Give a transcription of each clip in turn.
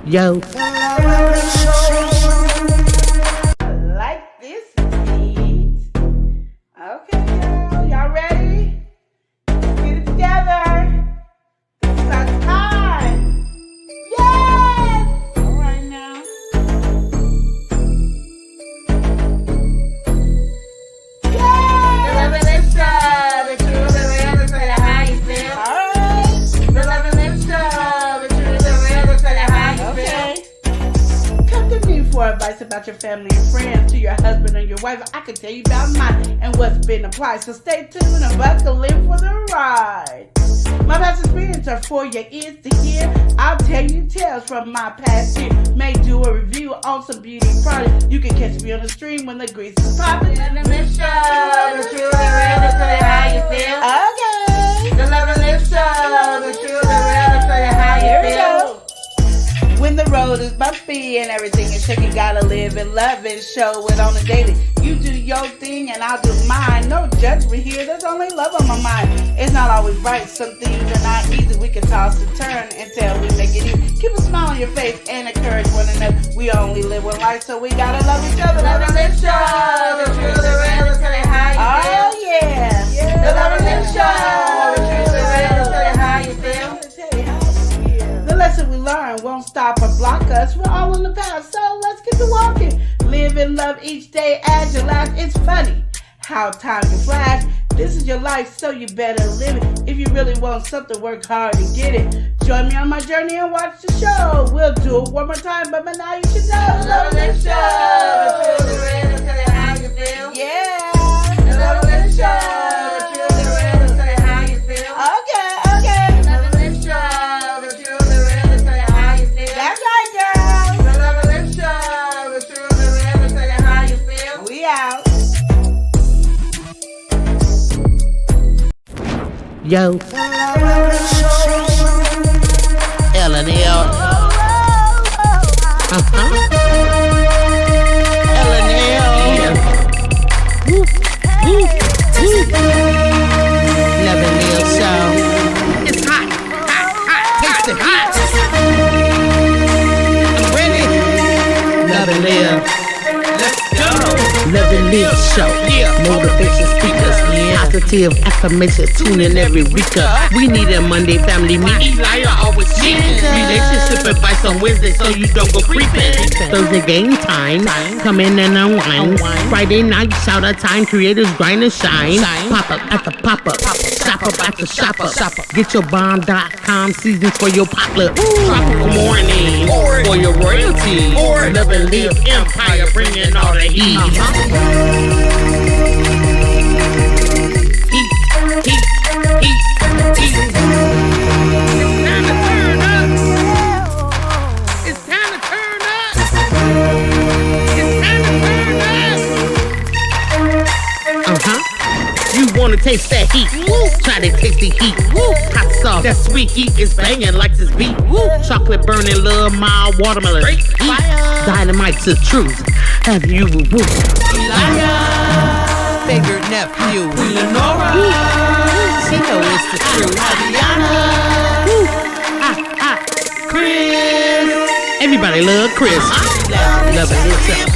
Yo. I like this beat. Okay, girl, y'all ready? Get it together. This is our time. Yes! All right now. Yes! The love and lips show, the truth, the real, the sort of how you feel. All right. The love and lips show, the truth, the real, the sort of how you Okay. feel. Come to me for advice about your family and friends, to your husband and your wife. I can tell you about mine and what's been applied. So stay tuned and buckle in for the ride. My past experience are for your ears to hear. I'll tell you tales from my past year. May do a review on some beauty products. You can catch me on the stream when the grease is popping. The love and lips show, the truth, the real, the sort of how you feel. Okay. The love and lips show, the truth, the real, the sort of how Here you we feel. go. When the road is bumpy and everything is shaky, gotta live and love and show it on the daily. You do your thing and I'll do mine. No judgment here, there's only love on my mind. It's not always right, some things are not easy. We can toss and turn until we make it easy. Keep a smile on your face and encourage one another. We only live one life, so we gotta love each other. The love and lips show, the truth, the real, the sort of how you feel. Oh yeah. The love and lips show, the truth, the real, the sort of how you feel. The lesson we learn won't stop or block us. We're all on the path, so let's get to walking. Live and love each day as your last. It's funny how time can flash. This is your life, so you better live it. If you really want something, work hard to get it. Join me on my journey and watch the show. We'll do it one more time, but by now you should know. The love and lips show, the truth, the real, the sort of how you feel. Yeah. The love and lips show, the truth, the real, the sort of how you feel. Okay, okay. The love and lips show, the truth, the real, the sort of how you feel. That's right, girl. The love and lips show, the truth, the real, the sort of how you feel. We out. Yo. L&L. L&L. Woo. Woo. Woo. L&L show. It's hot. Hot. Hot. Taste it hot. I'm ready. L&L. Let's go. L&L show. Motivation speakers. Positive affirmation. Tune in every week. We need a Monday family meeting. Eli always cheating. Relationship advice on Wednesday so you don't go creeping. Thursday game time. Come in and unwind. Friday night shout out time. Creators grind and shine. Pop up at the pop up. Shop up at the shop up. Get your bomb.com seasons for your potluck. Tropical morning for your royalty. Love and live empire bringing all the heat. You wanna taste that heat? Woo. Try to taste the heat. Woo. Hot sauce, that sweet heat is banging like this beat. Woo. Chocolate burning, love, mild watermelon. Dynamite's the truth. Have you woo? Favorite nephew, Lenora. She know it's the truth. Chris. Everybody love Chris. Love it yourself.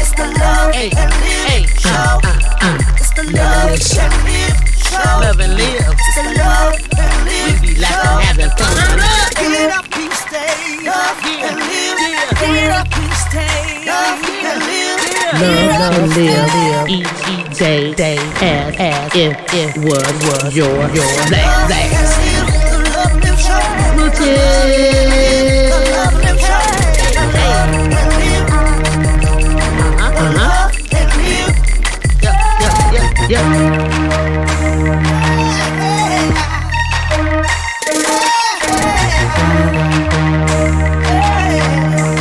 it's the love Hey, and live hey, show. It's the love and live show. love and live. It's the love and live We be laughing, having fun. Get up and stay up and live. Get up and stay up and live. Love and live each day as if it was your last. The love and live show. Smooches. The love and live show. And live. Love and live. Yeah.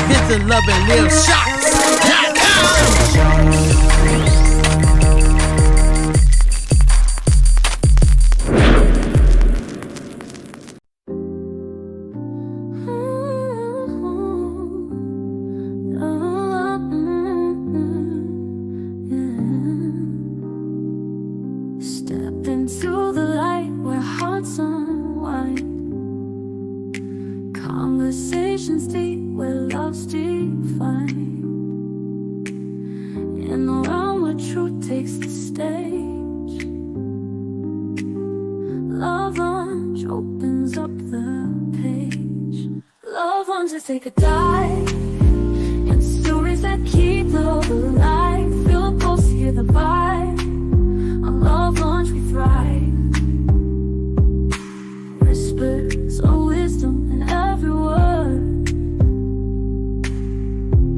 Visit Love and Live Shots.com. Step into the light where hearts unwind. Conversations deep where love's defined. In the realm where truth takes the stage, Love Lunch opens up the page. Love Lunch, let's take a dive in stories that keep love alive. Feel the pulse, hear the vibe. On Love Lunch we thrive. Whispers of wisdom in every word,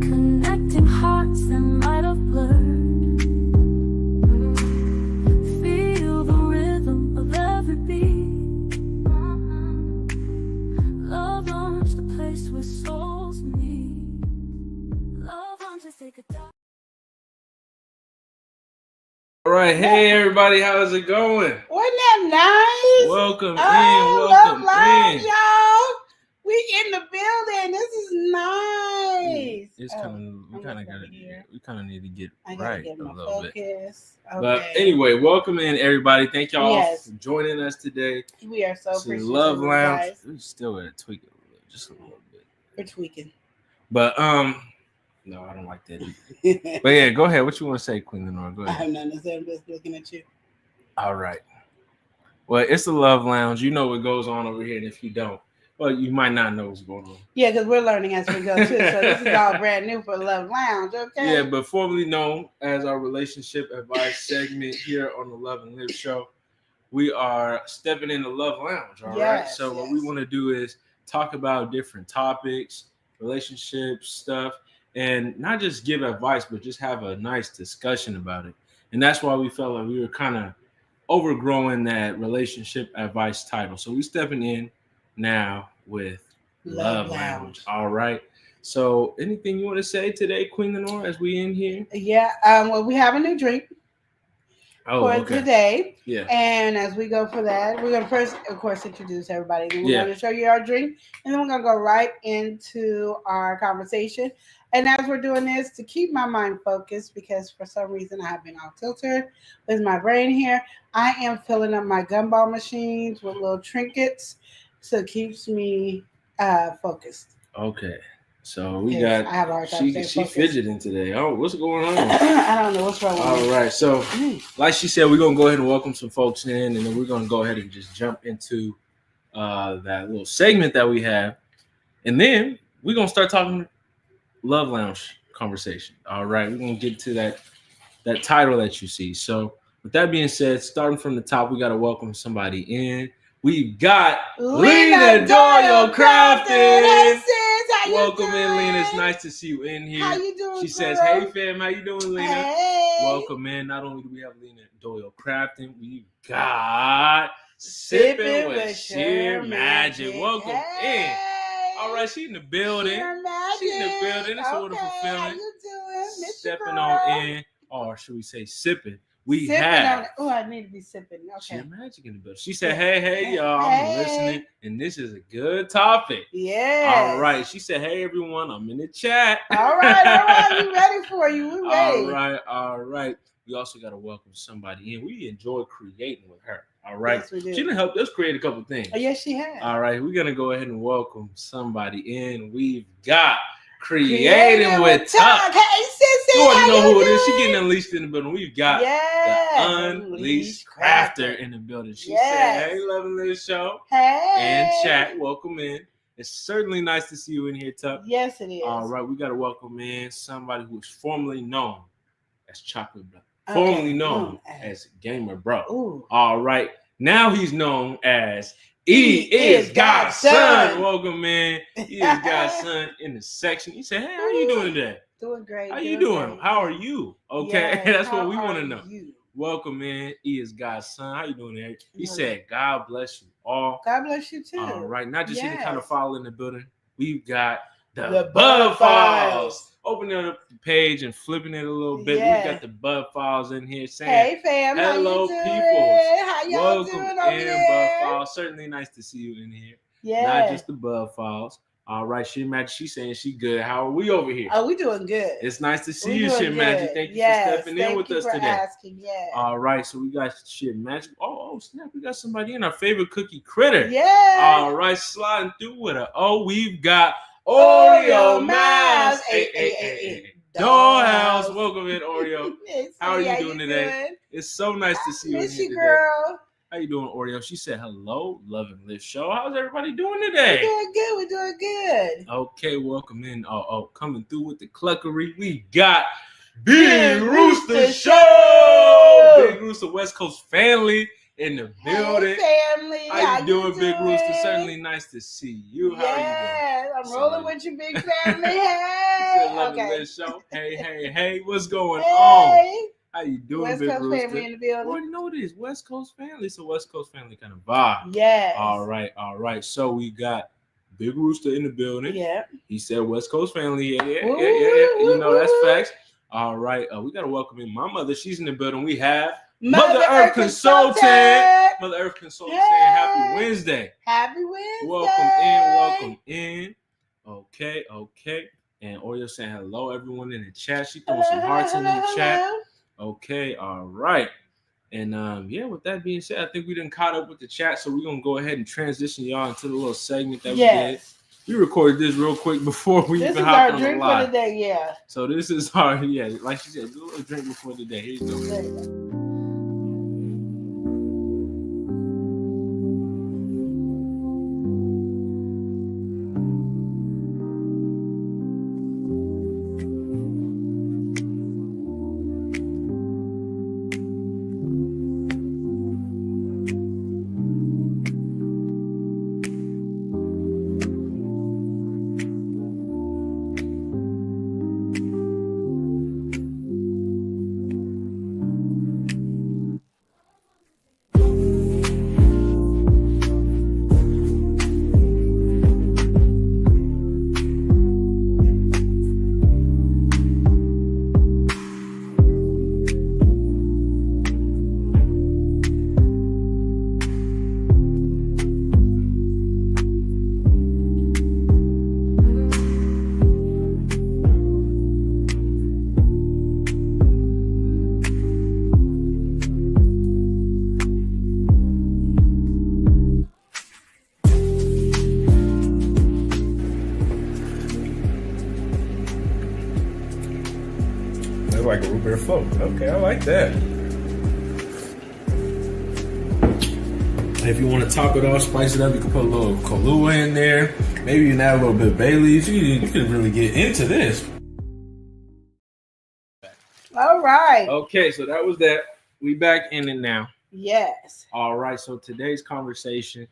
connecting hearts that might have blurred. Feel the rhythm of every beat. Love Lunch, the place where souls meet. Love Lunch, let's take a dive. All right, hey everybody, how's it going? Wasn't that nice? Welcome in, Love welcome Lounge, in. y'all. We in the building. This is nice. It's we kind of need to get I gotta right get a my little bit. focus. Okay. But anyway, welcome in everybody. Thank y'all Yes. for joining us today. we are so To appreciative. Love of you Lounge. guys. We still gotta tweak it just a little bit. We're tweaking. But no, I don't like that either. But yeah, go ahead. What you want to say, Queen Lenore? Go I ahead. have nothing to say. I'm just looking at you. All right. Well, it's the Love Lounge. You know what goes on over here, and if you don't, well, you might not know what's going on. Yeah, because we're learning as we go too. So this is all brand new for Love Lounge. Okay. Yeah, but formerly known as our relationship advice segment here on the Love and Live show, we are stepping into Love Lounge. All right. Yes, So what we want to do is talk about different topics, relationships, stuff, and not just give advice, but just have a nice discussion about it. And that's why we felt like we were kind of overgrowing that relationship advice title. So we stepping in now with Love Lounge. All right. So anything you want to say today, Queen Lenore, as we in here? Yeah. Well, we have a new drink for today. Yeah. And as we go for that, we're gonna first, of course, introduce everybody. Then we're gonna show you our drink, and then we're gonna go right into our conversation. And as we're doing this, to keep my mind focused, because for some reason I have been off kilter with my brain here, I am filling up my gumball machines with little trinkets, so it keeps me focused. Okay. So we Yes, got I have a hard time she staying focused. fidgeting today. Oh, what's going on? I don't know what's wrong with All me. right. So like she said, we're gonna go ahead and welcome some folks in, and then we're gonna go ahead and just jump into that little segment that we have, and then we're gonna start talking Love Lounge conversation. All right, we're gonna get to that title that you see. So with that being said, starting from the top, we gotta welcome somebody in. We've got Lena Doyle Crafton. Hey, sis, how you Welcome doing? in, Lena. It's nice to see you in here. How you doing? She says, girl? "Hey fam, how you doing, Lena?" Hey. Welcome in. Not only do we have Lena Doyle Crafton, we got Sipping with Sheer Magic. Welcome in. All right, she in the building. Sheer Magic. She in the building. It's a wonderful How feeling. you doing? Miss you, Stepping girl. on in, or should we say sipping? We Sipping have on. Oh, I need to be sipping. Sheer Okay. Magic in the building. She said, hey, y'all, Hey. I'm listening, and this is a good topic. Yeah. All right. She said, hey, everyone, I'm in the chat. All right. We ready for you. We ready. All right. We also got to welcome somebody in. We enjoy creating with her. All right. Yes, we do. She done helped us create a couple things. Oh, yes, she has. All right. We're going to go ahead and welcome somebody in. We've got Creating with Tuck. Hey, sissy. You already how know who it is. doing? She getting unleashed in the building. We've got Yes. the Unleashed Crafter in the building. She Yes. said, hey, loving this show. Hey. And chat, welcome in. It's certainly nice to see you in here, Tuck. Yes, it is. All right, we got to welcome in somebody who is formerly known as Chocolate Bro, Okay. formerly known as Gamer Bro. Ooh. All right, now he's known as He is God's Son. Welcome in. He is God's Son in the section. He said, hey, how you doing today? Doing great. How you doing? great. How are you? Okay, Yes, that's how what we want are to know. you? Welcome in. He is God's Son. How you doing, Eric? He Good. said, God bless you all. God bless you too. All right, not just any kind of Yes. file in the building. We've got the The Bud Bud Files. Files. Opening up the page and flipping it a little bit. Yeah. We've got the Bud Files in here saying, Hey fam, hello, how you doing? peoples. How y'all welcome doing over in, there? Bud Files. Certainly nice to see you in here. Yeah. Not just the Bud Files. All right, Shit Magic, she's saying she good. How are we over here? Oh, we doing good. It's nice to see We you, doing Shit Magic. good. Thank you Yes, for stepping in thank with you us for today. Asking, yeah. All right, so we got Shit Magic. Oh, snap, we got somebody in, our favorite cookie critter. Yeah. All right, sliding through with her. Oh, we've got Oreo Mouse. Hey. Dollhouse. Welcome in, Oreo. How are you doing today? It's so nice to see you. Miss here you, today. girl. How you doing, Oreo? She said hello, Love and Live Show. How's everybody doing We're today? doing good. We're doing good. Okay, welcome in. Coming through with the cluckery. We got Big Rooster Show. Big Rooster West Coast family in the building. Hey, family. How you doing, Big Rooster? Certainly nice to see you. How are you doing? Yes, I'm So- rolling with you, big family. She Hey. said, Love and Okay. Live Show. Hey, what's going on? Hey. How you doing, West Big Coast Rooster? family in the You building. already know this. West Coast family. It's a West Coast family kind of vibe. Yes. All right. So we got Big Rooster in the building. Yeah. He said West Coast family. Yeah. Woo, You know, that's woo. facts. All right. We got to welcome in my mother. She's in the building. We have Mother Earth Consultant. Consultant. Mother Earth Consultant saying happy Hey. Wednesday. Happy Wednesday. Welcome in. Okay. And Oreo saying hello, everyone in the chat. She throwing some hearts in the chat. Okay, all right. And with that being said, I think we done caught up with the chat, so we're gonna go ahead and transition y'all into the little segment that we did. Yes. We recorded this real quick before we This even is hopped our on drink the for live. the day. Yeah. So this is our like she said, do a little drink before the day. Here you go. There you go. That's like a root beer float. Okay, I like that. If you want to top it off, spice it up, you can put a little Kahlua in there. Maybe you can add a little bit of Bailey's. You can really get into this. All right. Okay, so that was that. We back in it now. Yes. All right, so today's conversation.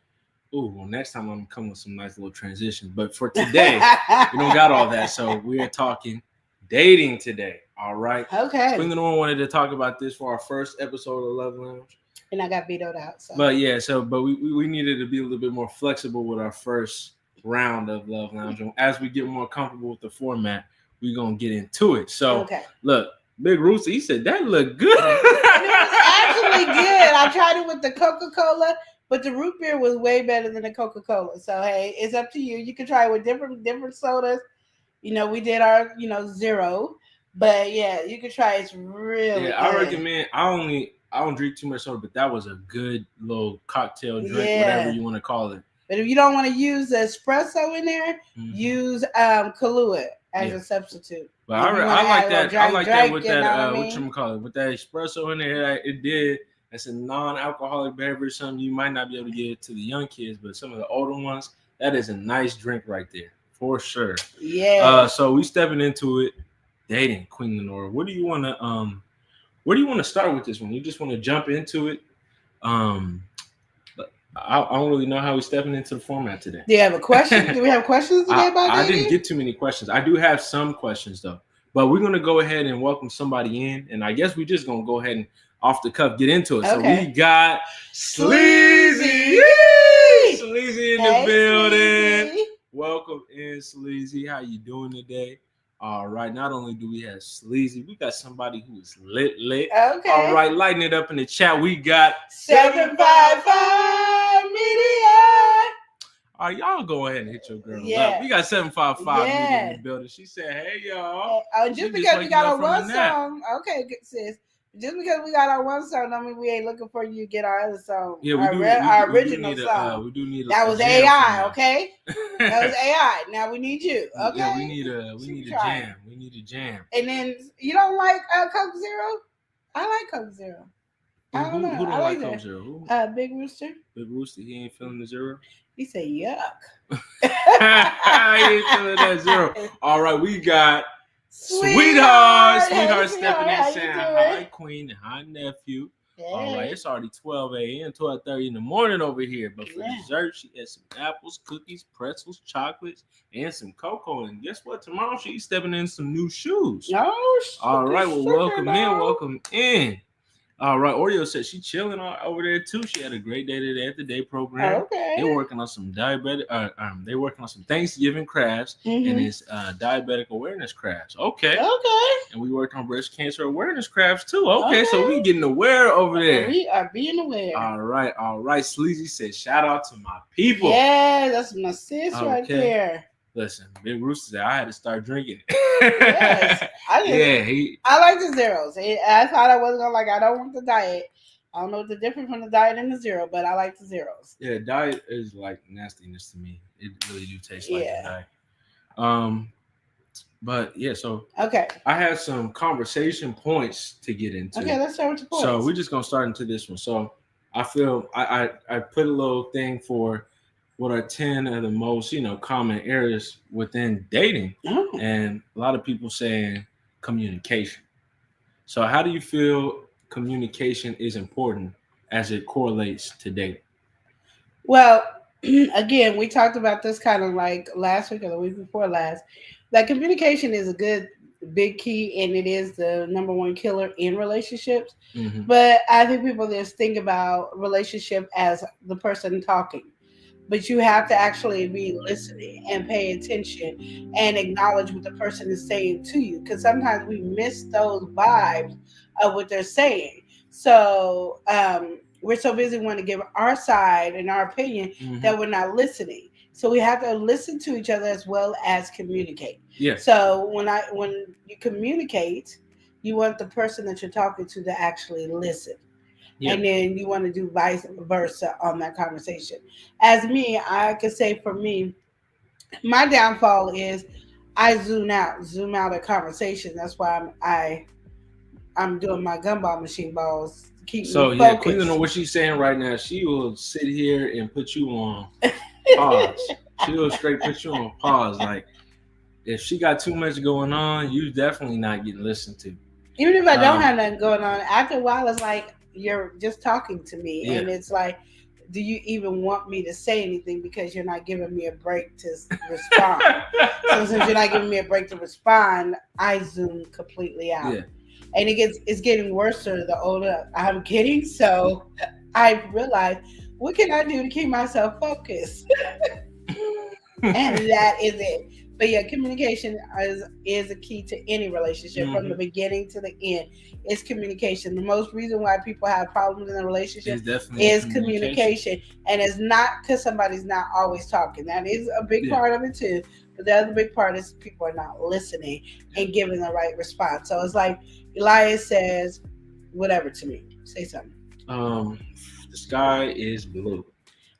Next time I'm gonna come with some nice little transitions. But for today, we don't got all that. So we are talking dating today. All right. Okay. Queen Lenore wanted to talk about this for our first episode of Love Lounge. And I got vetoed out. So. But we needed to be a little bit more flexible with our first round of Love Lounge. And as we get more comfortable with the format, we're gonna get into it. So Okay. look, Big Rooster, he said that looked good. It was actually good. I tried it with the Coca-Cola, but the root beer was way better than the Coca-Cola. So hey, it's up to you. You can try it with different sodas. You know, we did our zero, but yeah, you can try it. It's really I good. recommend. I don't drink too much soda, but that was a good little cocktail drink, Yeah. whatever you want to call it. But if you don't want to use the espresso in there, Mhm. use Kahlua as Yeah. a substitute. But If you I wanna like add a that. little I like that drink, with you know that. what I What you call it? With that espresso in there, it did. That's a non-alcoholic beverage. Something you might not be able to get to the young kids, but some of the older ones, that is a nice drink right there for sure. Yeah. So we stepping into it. Dating, Queen Lenore. What do you want to Where do you want to start with this one? You just want to jump into it? But I don't really know how we're stepping into the format today. Do you have a question? Do we have questions today about I dating? didn't get too many questions. I do have some questions though, but we're gonna go ahead and welcome somebody in, and I guess we're just gonna go ahead and off the cuff get into it. So Okay. we got Sleazy, Sleazy in the Hey, building. Sleazy. Welcome in, Sleazy. How you doing today? All right. Not only do we have Sleazy, we got somebody who is lit. Okay. All right, lighting it up in the chat. We got 755 media. All right, y'all go ahead and hit your girl Yeah. up. We got 755 Yeah. in the building. She said, "Hey y'all." Oh, She just because we waking got up our from one a nap. song, okay, good sis. Just because we got our one song, don't mean we ain't looking for you to get our other song. Yeah, we our, do. our We do original need song. we do need That a was jam AI, from okay? y'all. That was AI. Now we need you, okay? Yeah, we need a try. jam. We need a jam. And then you don't like Coke Zero? I like Coke Zero. I don't know. Who don't I like that. Coke Zero? Who? Big Rooster. Big Rooster. He ain't feeling the zero. He said, "Yuck." He ain't feeling that zero. All right, we got Sweetheart Hey, stepping how in you saying doing? hi, Queen, and hi, nephew. Hey. All right, it's already 12 a.m., 12:30 in the morning over here. But for Yeah. dessert, she had some apples, cookies, pretzels, chocolates, and some cocoa. And guess what? Tomorrow she's stepping in some new shoes. Oh, All right, well, sugar welcome in, dog. welcome in. All right, Oreo said she's chilling over there too. She had a great day today at the day program. Okay. They're working on some they're working on some Thanksgiving crafts and it's diabetic awareness crafts. Okay. Okay. And we worked on breast cancer awareness crafts too. Okay, so we getting aware over there. We are being aware. All right. Sleazy said, shout out to my people. Yeah, that's my sis right Okay. there. Listen, Big Rooster said I had to start drinking. Yes. I like the zeros. I thought I wasn't gonna like. I don't want the diet. I don't know what the difference from the diet and the zero, but I like the zeros. Yeah, diet is like nastiness to me. It really do taste like a diet. But yeah, so okay. I have some conversation points to get into. Okay, let's start with the points. So we're just gonna start into this one. So I feel I put a little thing for what are 10 of the most, common areas within dating. Oh. And a lot of people saying communication. So how do you feel communication is important as it correlates to dating? Well, again, we talked about this kind of like last week or the week before last, that communication is a good big key and it is the number one killer in relationships. Mm-hmm. But I think people just think about relationship as the person talking. But you have to actually be listening and pay attention and acknowledge what the person is saying to you. Because sometimes we miss those vibes of what they're saying. So we're so busy wanting to give our side and our opinion that we're not listening. So we have to listen to each other as well as communicate. Yeah. So when you communicate, you want the person that you're talking to actually listen. Yeah. And then you want to do vice versa on that conversation. As me, I could say for me, my downfall is I zoom out a conversation. That's why I'm doing my gumball machine balls to keep me focused. Yeah, Queen know what she's saying right now. She will sit here and put you on pause. She will straight put you on pause. Like if she got too much going on, you definitely not getting listened to. Even if I don't have nothing going on, after a while it's like you're just talking to me, and it's like, do you even want me to say anything because you're not giving me a break to respond? So since you're not giving me a break to respond, I zoom completely out. Yeah. And it's getting worse the older I'm getting. So I realized, what can I do to keep myself focused? And that is it. But yeah, communication is a key to any relationship from the beginning to the end. It's communication. The most reason why people have problems in a relationship is communication. And it's not because somebody's not always talking. That is a big part of it too. But the other big part is people are not listening and giving the right response. So it's like Elias says, whatever to me. Say something. The sky is blue.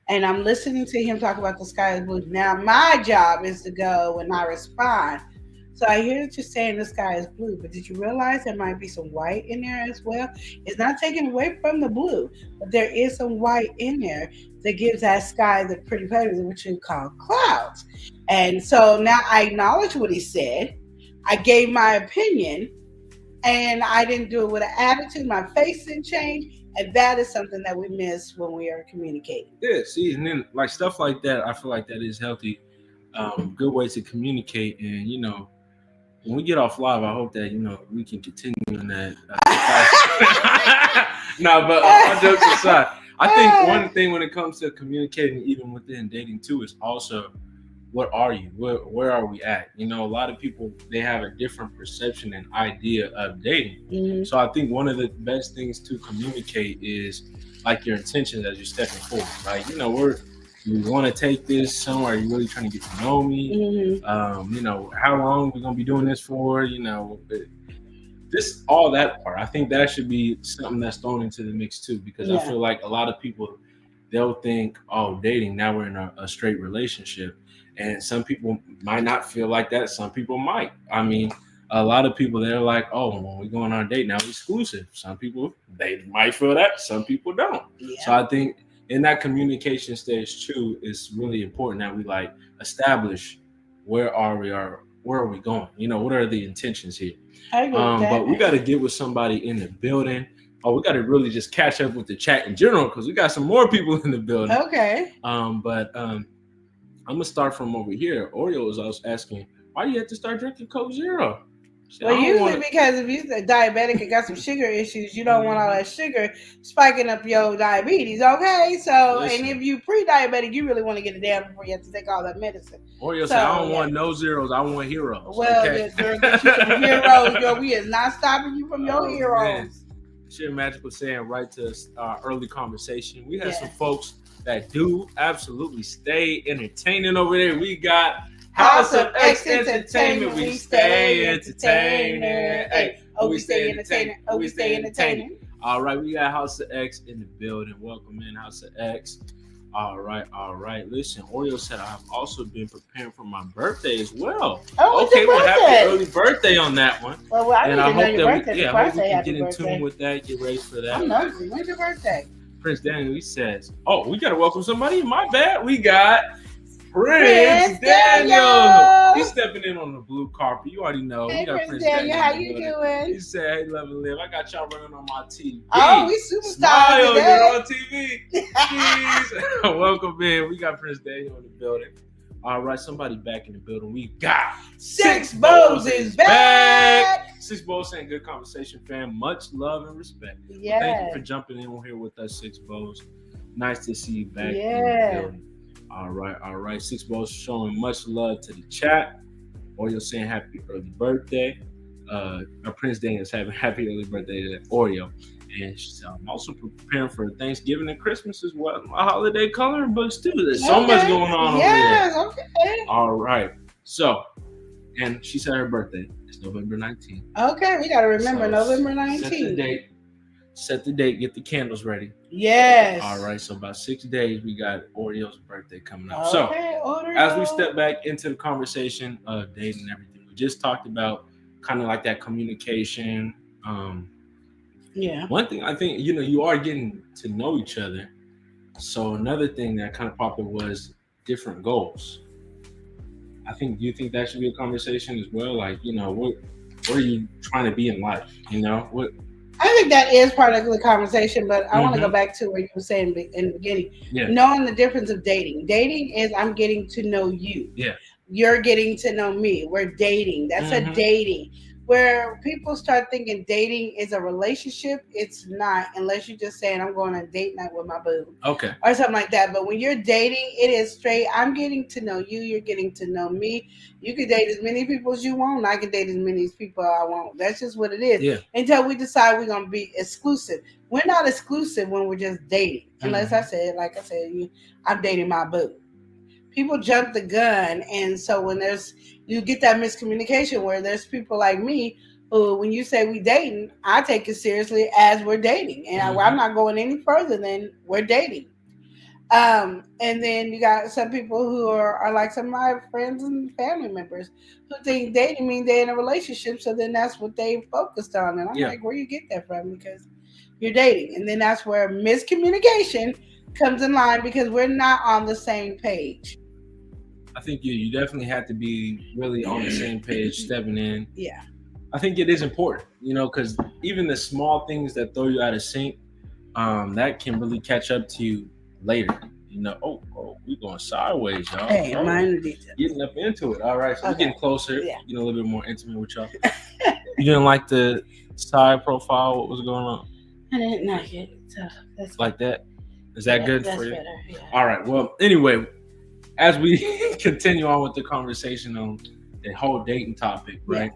And I'm listening to him talk about the sky is blue. Now my job is to go when I respond. So I hear that you're saying the sky is blue, but did you realize there might be some white in there as well? It's not taken away from the blue, but there is some white in there that gives that sky the pretty patterns, which you call clouds. And so now I acknowledge what he said. I gave my opinion, and I didn't do it with an attitude. My face didn't change. And that is something that we miss when we are communicating. Yeah, see, and then like stuff like that, I feel like that is healthy. Good way to communicate. And, when we get off live, I hope that, we can continue in that. No, but all jokes aside, I think one thing when it comes to communicating, even within dating too, is also, what are you? Where are we at? A lot of people, they have a different perception and idea of dating. Mm-hmm. So I think one of the best things to communicate is like your intentions as you're stepping forward. Like, you want to take this somewhere? Are you really trying to get to know me? Mm-hmm. You know, how long we're gonna be doing this for? You know, this all that part. I think that should be something that's thrown into the mix too, because I Yeah. feel like a lot of people they'll think, oh, dating now we're in a straight relationship, and some people might not feel like that. Some people might. I mean, a lot of people they're like, oh, when we go on our date now, it's exclusive. Some people they might feel that. Some people don't. Yeah. So I think in that communication stage too, it's really important that we like establish where are we going? You know, what are the intentions here? I agree with that. But we got to get with somebody in the building. Oh, we got to really just catch up with the chat in general because we got some more people in the building. Okay. I'm gonna start from over here. Oreo was also asking, why do you have to start drinking Coke Zero? She said, Well, "I don't usually wanna-" because if you're diabetic and got some sugar issues, you don't want all that sugar spiking up your diabetes, okay? So, Listen. and if you pre-diabetic, you really want to get it down before you have to take all that medicine. Oreo So, said, I don't yeah. want no zeros. I want heroes. Well, okay? you're get you some heroes, yo. We is not stopping you from your Oh, heroes. man. Shit Magical saying right to early conversation. We had Yeah. some folks that do absolutely stay entertaining over there. We got House of X Entertainment, we stay entertaining. Hey, oh, we stay entertaining. Oh, we stay entertaining. All right, we got House of X in the building. Welcome in, House of X. All right. Listen, Oreo said I've also been preparing for my birthday as well. Oh, what's your well, happy birthday? early birthday on that one. Well, I And need I to know hope your that birthday we, before I hope we say can happy get in birthday. tune with that, get ready for that. I'm nosy. When's your birthday? Prince Daniel, he says, oh, we got to welcome somebody. My bad. We got Prince Daniel. He's stepping in on the blue carpet. You already know. Hey, We got Prince Daniel, how in the you building. doing? He said, hey, love and live. I got y'all running on my TV. Oh, we superstars Smile, today. you're on TV. Jeez. Welcome in. We got Prince Daniel in the building. All right, somebody back in the building. We got Six Bows is back. Six Bows saying good conversation, fam. Much love and respect. Yeah. Thank you for jumping in here with us, Six Bows. Nice to see you back in Yeah. the building. All right. Six Bows showing much love to the chat. Oreo saying happy early birthday. Prince Daniel's having happy early birthday to Oreo. And she's also preparing for Thanksgiving and Christmas as well. My holiday coloring books too. There's so much going on Yes, over there. okay. All right. So, and she said her birthday is November 19th. Okay, we got to remember So, November Set the 19th. date. Set the date. Get the candles ready. Yes. All right. So about 6 days, we got Oreo's birthday coming up. So Okay, Oreo. as we step back into the conversation of dating and everything, we just talked about kind of like that communication. Yeah. One thing I think, you are getting to know each other. So another thing that kind of popped up was different goals. Do you think that should be a conversation as well? Like, what are you trying to be in life? What? I think that is part of the conversation, but I want to Mhm. go back to what you were saying in the beginning. Yeah. Knowing the difference of dating. Dating is I'm getting to know you. Yeah. You're getting to know me. We're dating. That's Mhm. a dating. Where people start thinking dating is a relationship, it's not, unless you're just saying I'm going on a date night with my boo Okay. or something like that. But when you're dating, it is straight. I'm getting to know you. You're getting to know me. You can date as many people as you want. I can date as many people I want. That's just what it is. Yeah. Until we decide we're going to be exclusive. We're not exclusive when we're just dating. Unless like I said, I'm dating my boo. People jump the gun, and so when you get that miscommunication where there's people like me who, when you say we dating, I take it seriously as we're dating, and I'm not going any further than we're dating. And then you got some people who are like some of my friends and family members who think dating means they're in a relationship, so then that's what they focused on, and I'm like, where you get that from? Because you're dating, and then that's where miscommunication comes in line because we're not on the same page. I think you definitely have to be really on the same page, stepping in. Yeah. I think it is important, because even the small things that throw you out of sync, that can really catch up to you later. We going sideways, y'all. Hey, minor detail. Getting up into it. All right, so we're Okay. getting closer, Yeah. getting a little bit more intimate with y'all. You didn't like the side profile? What was going on? I didn't like it, so that's Like that? Is that good that's for you? better. Yeah. All right. Well, anyway, as we continue on with the conversation on the whole dating topic, right?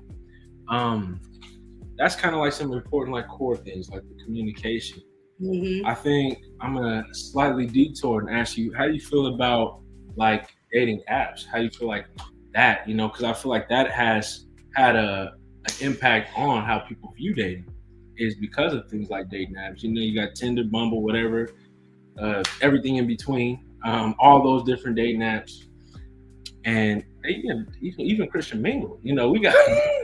That's kind of like some important, like core things, like the communication. Mhm. I think I'm gonna slightly detour and ask you, how do you feel about like dating apps? How do you feel like that? You know, because I feel like that has had an impact on how people view dating, is because of things like dating apps. You know, you got Tinder, Bumble, whatever, everything in between, all those different dating apps, and even Christian Mingle. You know, we got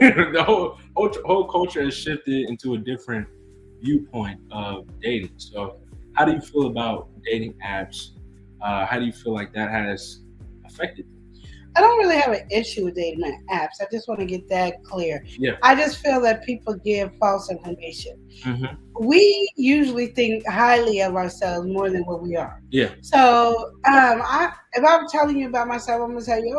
the whole culture has shifted into a different viewpoint of dating. So, how do you feel about dating apps? How do you feel like that has affected you? I don't really have an issue with dating apps. I just want to get that clear. Yeah. I just feel that people give false information. Mm-hmm. We usually think highly of ourselves more than what we are. Yeah. So, if I'm telling you about myself, I'm gonna tell you,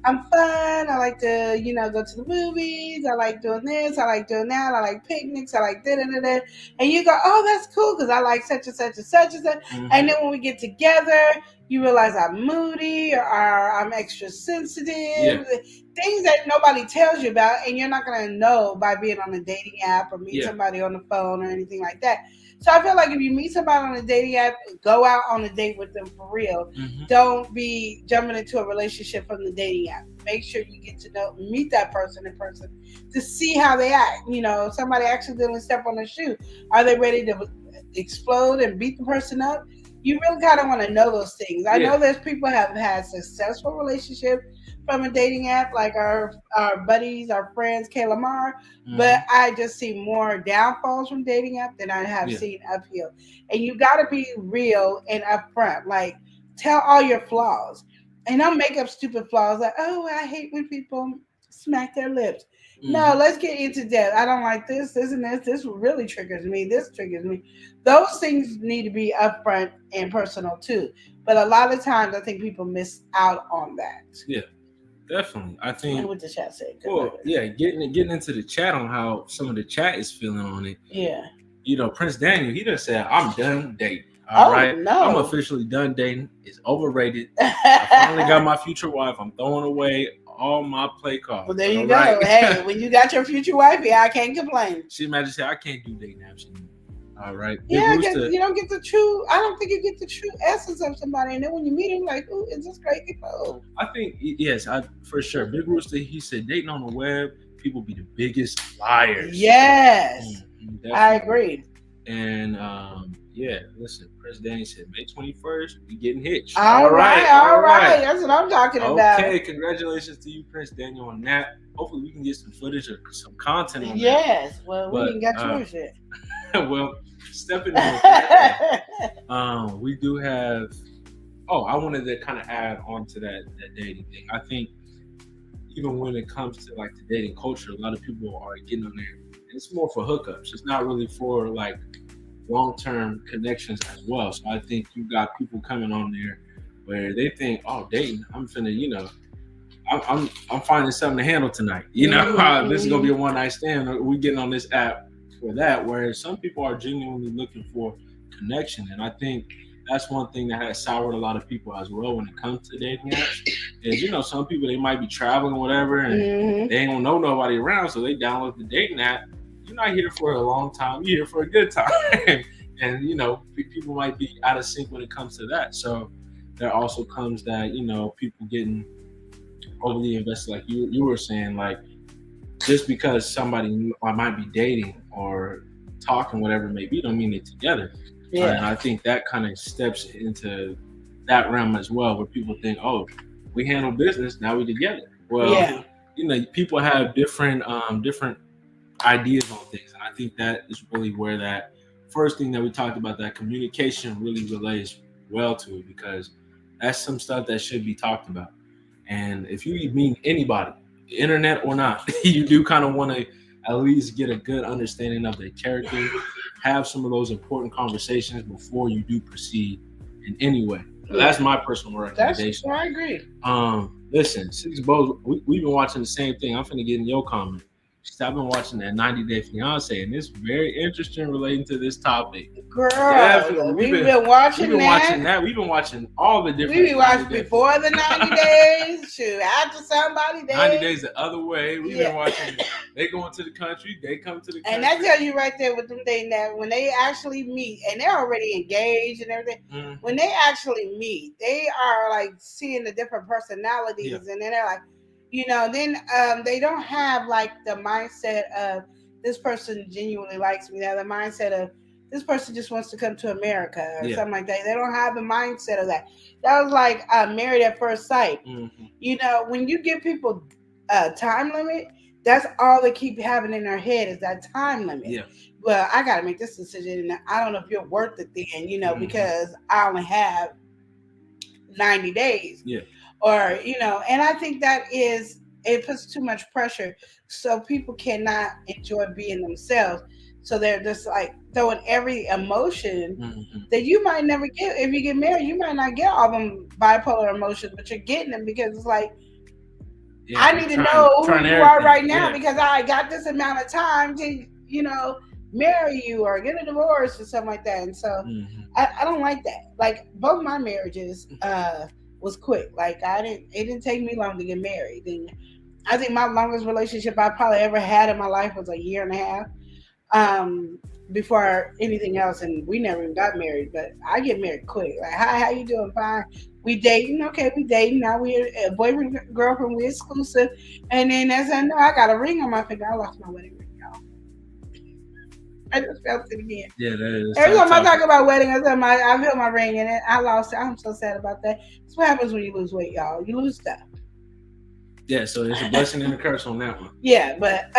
I'm fun. I like to, go to the movies. I like doing this. I like doing that. I like picnics. I like da da da da. And you go, oh, that's cool because I like such and such and such and such. Mm-hmm. And then when we get together, you realize I'm moody or I'm extra sensitive. Yeah. Things that nobody tells you about, and you're not gonna know by being on a dating app or meet somebody on the phone or anything like that. So I feel like if you meet somebody on a dating app, go out on a date with them for real. Mm-hmm. Don't be jumping into a relationship from the dating app. Make sure you get to meet that person in person to see how they act. You know, if somebody accidentally step on their shoe, are they ready to explode and beat the person up? You really kind of want to know those things. I know there's people have had successful relationships from a dating app, like our buddies, our friends, Kayla Marr. Mm-hmm. But I just see more downfalls from dating app than I have seen uphill. And you got to be real and upfront. Like, tell all your flaws. And don't make up stupid flaws like, oh, I hate when people smack their lips. Mm-hmm. No, let's get into depth. I don't like this, and this. This really triggers me. This triggers me. Those things need to be upfront and personal too. But a lot of times, I think people miss out on that. Yeah, definitely. I think. What the chat said. Well, yeah, getting into the chat on how some of the chat is feeling on it. Yeah. You know, Prince Daniel, he just said, "I'm done dating." All right, no. I'm officially done dating. It's overrated. I finally got my future wife. I'm throwing away all my play cards. Well, there you go. Right? Hey, when you got your future wife, I can't complain. She might just say, I can't do dating apps anymore. All right. Yeah, you don't get the true. I don't think you get the true essence of somebody, and then when you meet him, like, ooh, is this crazy? Oh. I think for sure. Big Rooster, he said, dating on the web, people be the biggest liars. Yes, I agree. And listen, Prince Danny said May 21st, we getting hitched. All right. That's what I'm talking about. Okay, congratulations to you, Prince Daniel, on that. Hopefully, we can get some footage or some content on that. Yes, well, we didn't got yours yet. Well, stepping in, we do have. Oh, I wanted to kind of add on to that dating thing. I think even when it comes to like the dating culture, a lot of people are getting on there. It's more for hookups. It's not really for like long-term connections as well. So I think you got people coming on there where they think, oh, dating, I'm finna, I'm finding something to handle tonight. This is gonna be a one-night stand. We getting on this app for that. Whereas some people are genuinely looking for connection, and I think that's one thing that has soured a lot of people as well when it comes to dating apps. Is some people, they might be traveling or whatever, and they don't know nobody around, so they download the dating app. You're not here for a long time. You're here for a good time. And, people might be out of sync when it comes to that. So there also comes that, people getting overly invested, like you were saying, like just because somebody might be dating or talking, whatever it may be, don't mean they're together. Yeah. And I think that kind of steps into that realm as well, where people think, oh, we handle business, now we're together. Well, people have different ideas on things, and I think that is really where that first thing that we talked about, that communication, really relates well to it, because that's some stuff that should be talked about. And if you meet anybody, internet or not, you do kind of want to at least get a good understanding of their character, have some of those important conversations before you do proceed in any way. So that's my personal recommendation. I agree. Listen, Six Bows, we've been watching the same thing. I'm finna get in your comment. She said, I've been watching that 90 Day Fiance, and it's very interesting relating to this topic. Girl, Definitely. we've been watching that. We've been watching all the different. We be watching before the 90 days. Shoot, after somebody days. 90 days the other way. We've been watching. They go into the country. They come to the country. And that tells you right there with them things that when they actually meet, and they're already engaged and everything, when they actually meet, they are like seeing the different personalities, and then they're like, you know, then they don't have like the mindset of this person genuinely likes me. They have the mindset of this person just wants to come to America or something like that. They don't have the mindset of that. That was like Married at First Sight. Mm-hmm. You know, when you give people a time limit, that's all they keep having in their head is that time limit. Yeah. Well, I got to make this decision, and I don't know if you're worth it then, you know, because I only have 90 days. Yeah. Or, you know, and I think it puts too much pressure, so people cannot enjoy being themselves. So they're just like throwing every emotion that you might never get. If you get married, you might not get all them bipolar emotions, but you're getting them because it's like, I need to know who you are right now because I got this amount of time to, you know, marry you or get a divorce or something like that. And so I don't like that. Like both my marriages was quick. Like it didn't take me long to get married. And I think my longest relationship I probably ever had in my life was a year and a half. Before anything else, and we never even got married, but I get married quick. Like, hi, how you doing? Fine. We dating, okay, we dating. Now we're boyfriend, girlfriend, we're exclusive. And then as I know, I got a ring on my finger. I lost my wedding ring, y'all. I just felt it again. Yeah, that is. Every time I talk about wedding, I feel my ring in it. I lost it. I'm so sad about that. That's what happens when you lose weight, y'all. You lose stuff. Yeah, so it's a blessing and a curse on that one. Yeah, but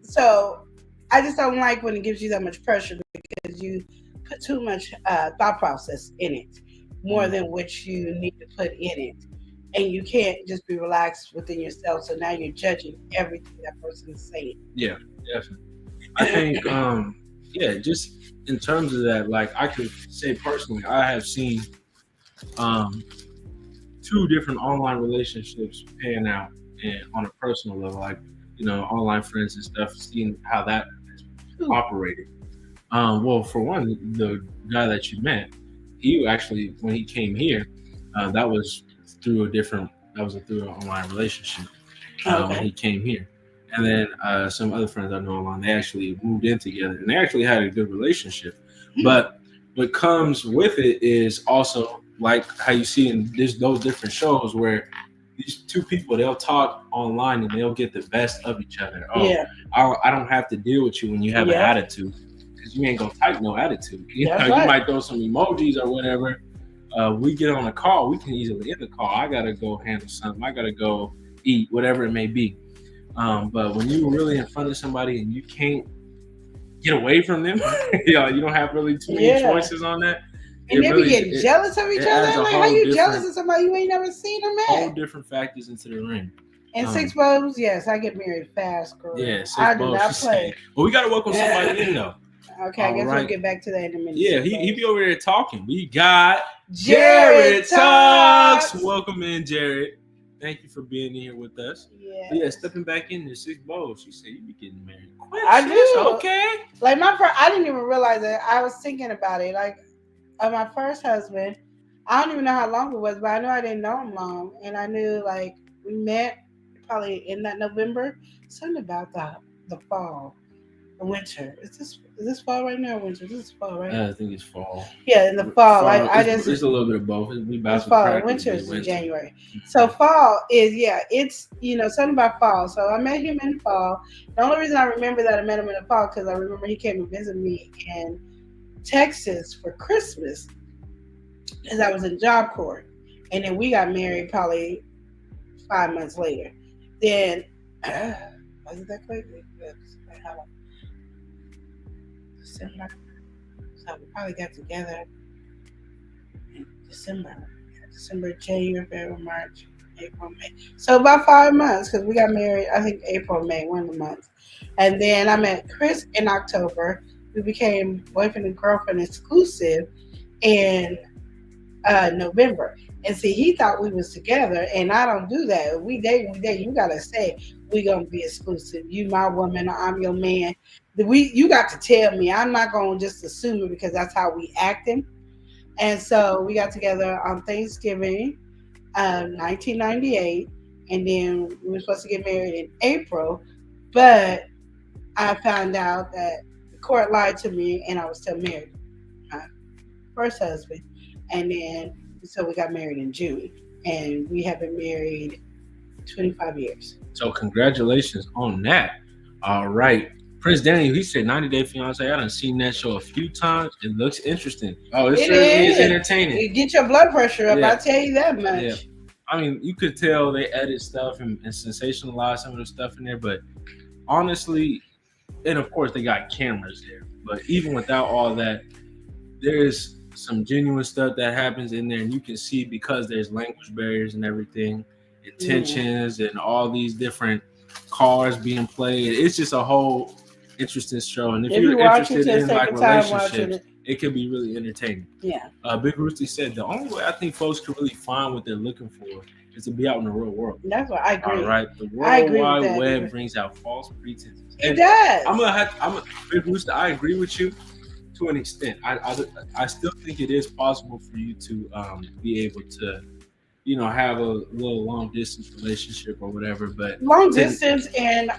so I just don't like when it gives you that much pressure because you put too much thought process in it, more than what you need to put in it. And you can't just be relaxed within yourself. So now you're judging everything that person is saying. Yeah, definitely. I think, just in terms of that, like I could say personally, I have seen 2 different online relationships pan out and on a personal level, like, you know, online friends and stuff, seeing how that operated. Well, for one, the guy that you met, he actually, when he came here, that was through an online relationship when he came here. And then some other friends I know online, they actually moved in together and they actually had a good relationship. But what comes with it is also like how you see in those different shows where these 2 people, they'll talk online and they'll get the best of each other. I don't have to deal with you when you have an attitude because you ain't gonna type no attitude. You might throw some emojis or whatever. We get on a call, we can easily end the call. I gotta go handle something. I gotta go eat, whatever it may be. But when you're really in front of somebody and you can't get away from them, you don't have really too many choices on that. And they be getting jealous of each other. Like, how you jealous of somebody you ain't never seen or met? Whole different factors into the ring. And 6 bows, yes, I get married fast, girl. Yeah, 6 bows. I do not play. Well, we gotta welcome somebody in though. Okay, I guess we'll get back to that in a minute. Yeah, he be over there talking. We got Jared Talks. Welcome in, Jared. Thank you for being here with us. Yeah, stepping back in the 6 bows. She said you be getting married quick. I do. Okay. Like I didn't even realize it. I was thinking about it. Like my first husband, I don't even know how long it was, but I know I didn't know him long, and I knew like we met probably in that November. Something about the fall, the winter. Is this fall right now or winter? This is fall, right? I think it's fall. Yeah, in the fall. It's a little bit of both. It's fall. Winter is in January. So fall is it's something about fall. So I met him in fall. The only reason I remember that I met him in the fall because I remember he came to visit me in Texas for Christmas because I was in Job Corps, and then we got married probably 5 months later. Then was it that quick? December. So we probably got together in December, January, February, March, April, May. So about 5 months because we got married. I think April, May, one of the months, and then I met Chris in October. We became boyfriend and girlfriend exclusive in November. And see, he thought we was together, and I don't do that. We date. You gotta say we gonna be exclusive. You my woman, or I'm your man. You got to tell me. I'm not gonna just assume it because that's how we acting. And so we got together on Thanksgiving, 1998, and then we were supposed to get married in April, but I found out that the court lied to me, and I was still married. My first husband, and then so we got married in June, and we have been married 25 years. So congratulations on that. All right. Prince Daniel, he said 90 Day Fiance. I done seen that show a few times. It looks interesting. Oh, it certainly is entertaining. You get your blood pressure up, Yeah. I tell you that much. Yeah. I mean, you could tell they edit stuff and sensationalize some of the stuff in there, but honestly, and of course they got cameras there, but even without all that, there's some genuine stuff that happens in there, and you can see because there's language barriers and everything, intentions and all these different cards being played. It's just a whole interesting show, and if you're interested in like relationships, it could be really entertaining. Yeah. Big Rooster said the only way I think folks can really find what they're looking for is to be out in the real world. That's what I agree. All right, the I agree World with Wide that. Web brings out false pretenses. It does. Big Rooster, I agree with you to an extent. I still think it is possible for you to be able to, have a little long distance relationship or whatever, but long distance and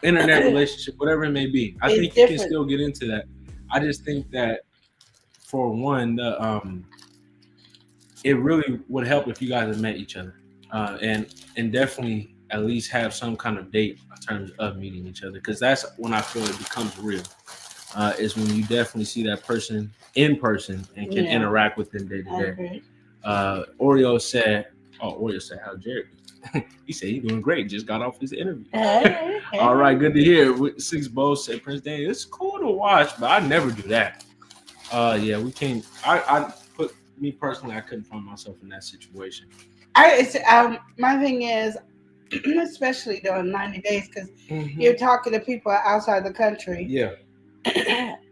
internet relationship, whatever it may be, I think you can still get into that. I just think that for one, it really would help if you guys had met each other, and definitely at least have some kind of date in terms of meeting each other, because that's when I feel it becomes real. Is when you definitely see that person in person and can interact with them day to day. Oreo said, "How's Jared?" He said he's doing great. Just got off his interview. All right, good to hear. Six Bows said, Prince Daniel, it's cool to watch, but I never do that. Yeah, we can't. Me personally, I couldn't find myself in that situation. My thing is, especially during 90 days, because you're talking to people outside the country. Yeah.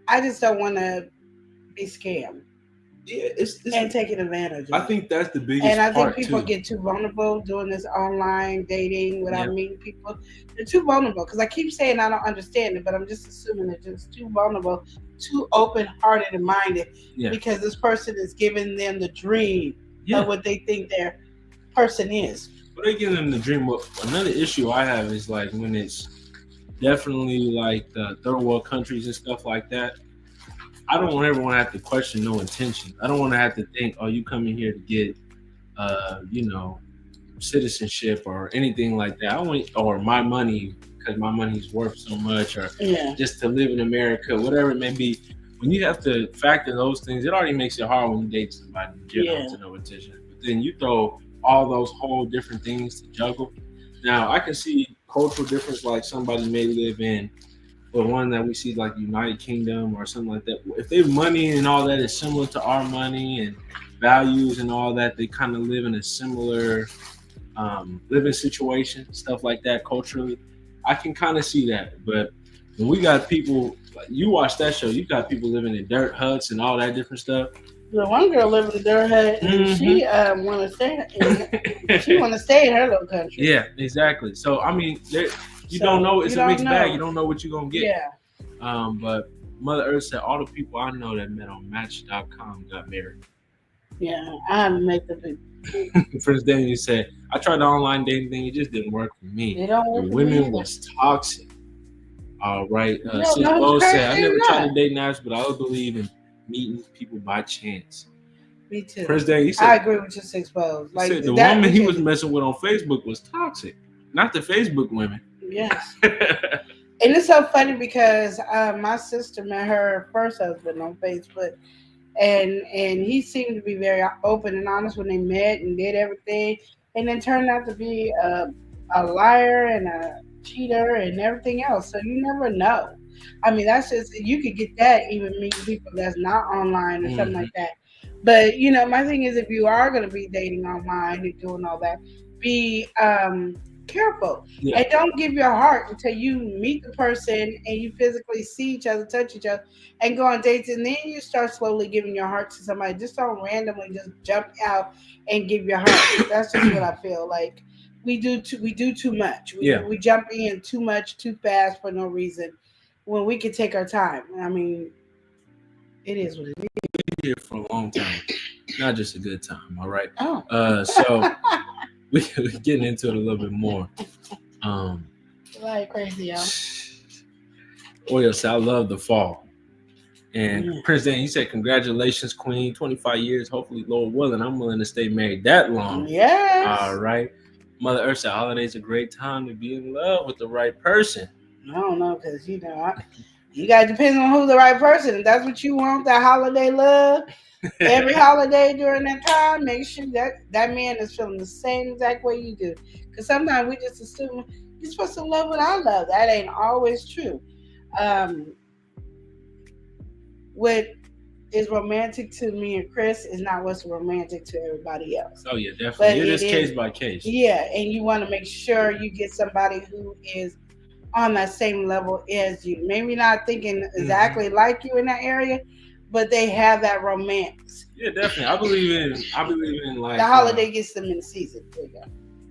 I just don't want to be scammed. Yeah, and taken advantage of. I think that's the biggest and I think part people too. get too vulnerable doing this online dating without meeting people. They're too vulnerable, because I keep saying I don't understand it, but I'm just assuming they're just too vulnerable, too open-hearted and minded, because this person is giving them the dream of what they think their person is. But they give them the dream. Another issue I have is like when it's definitely like the third world countries and stuff like that. I don't ever want to have to question no intention. I don't want to have to think, oh, you coming here to get, citizenship or anything like that. Or my money because my money's worth so much, or just to live in America, whatever it may be. When you have to factor those things, it already makes it hard when you date somebody to no intention. But then you throw all those whole different things to juggle. Now I can see cultural difference, like somebody may live in. But one that we see like United Kingdom or something like that, if their money and all that is similar to our money and values and all that, they kind of live in a similar living situation, stuff like that culturally. I can kind of see that. But when we got people, like you watch that show, you got people living in dirt huts and all that different stuff. The one girl lived in a dirt hut, and she want to stay in her little country. Yeah, exactly. So I mean, you don't know. It's a mixed bag. You don't know what you're gonna get. Yeah. But Mother Earth said all the people I know that met on Match.com got married. Yeah, I haven't met the people. First Daniel said, I tried the online dating thing. It just didn't work for me. It don't work the for women me. was toxic. All right. No, Sis no, Bo it's said, I never crazy tried not. to date apps, but I would believe in meeting people by chance. Me too. First Daniel, he said, I agree with your Six Bows. he said the woman he was messing with on Facebook was toxic, not the Facebook women. Yes. And it's so funny because my sister met her first husband on Facebook, and he seemed to be very open and honest when they met and did everything, and then turned out to be a liar and a cheater and everything else. So you never know. I mean, that's just, you could get that even meeting people that's not online or something like that. But my thing is, if you are going to be dating online and doing all that, be careful. Yeah. And don't give your heart until you meet the person and you physically see each other, touch each other, and go on dates. And then you start slowly giving your heart to somebody. Just don't randomly just jump out and give your heart. That's just what I feel like. We do too much. We jump in too much, too fast for no reason when we can take our time. I mean, it is what it is. Here for a long time, not just a good time. All right. Oh. So we're getting into it a little bit more. Like crazy, y'all. Oil said, I love the fall. And Prince Dan, you said, congratulations, Queen. 25 years. Hopefully, Lord willing, I'm willing to stay married that long. Yes. All right. Mother Earth said, holidays a great time to be in love with the right person. I don't know, because, you got to depend on who the right person. If that's what you want, that holiday love, every holiday during that time, make sure that man is feeling the same exact way you do. Because sometimes we just assume you're supposed to love what I love. That ain't always true. What is romantic to me and Chris is not what's romantic to everybody else. Oh, yeah, definitely. But it is case by case. Yeah, and you want to make sure you get somebody who is on that same level as you. Maybe not thinking exactly like you in that area, but they have that romance. Yeah, definitely. I believe in like the holiday gets them in the season. There you go.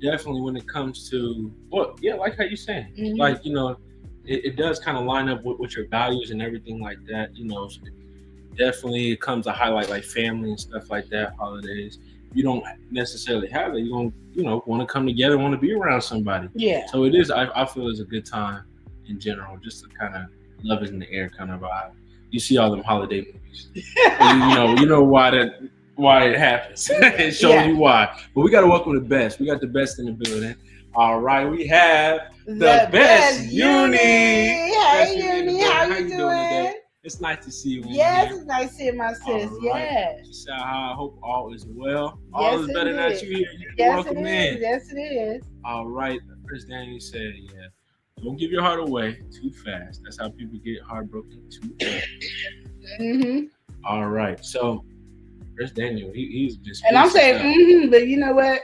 Definitely when it comes to like how you saying. Mm-hmm. Like, it does kind of line up with your values and everything like that. Definitely it comes to highlight like family and stuff like that, holidays. You don't necessarily have it. You don't, want to come together, want to be around somebody. Yeah. So it is, I feel it's a good time in general, just to kind of love is in the air kind of vibe. You see all them holiday movies. And you know why it happens. It shows you why. But we got to welcome the best. We got the best in the building. All right, we have the best Uni. Hey, Uni, how you doing today? It's nice to see you. Yes, it's nice seeing my sis. Right. Yes. She said, I hope all is well. Yes, all is better than you here. Welcome in. Yes, it is. All right. Chris Daniel said, don't give your heart away too fast. That's how people get heartbroken too fast. All right. So, Chris Daniel, he's just. And I'm saying, but you know what?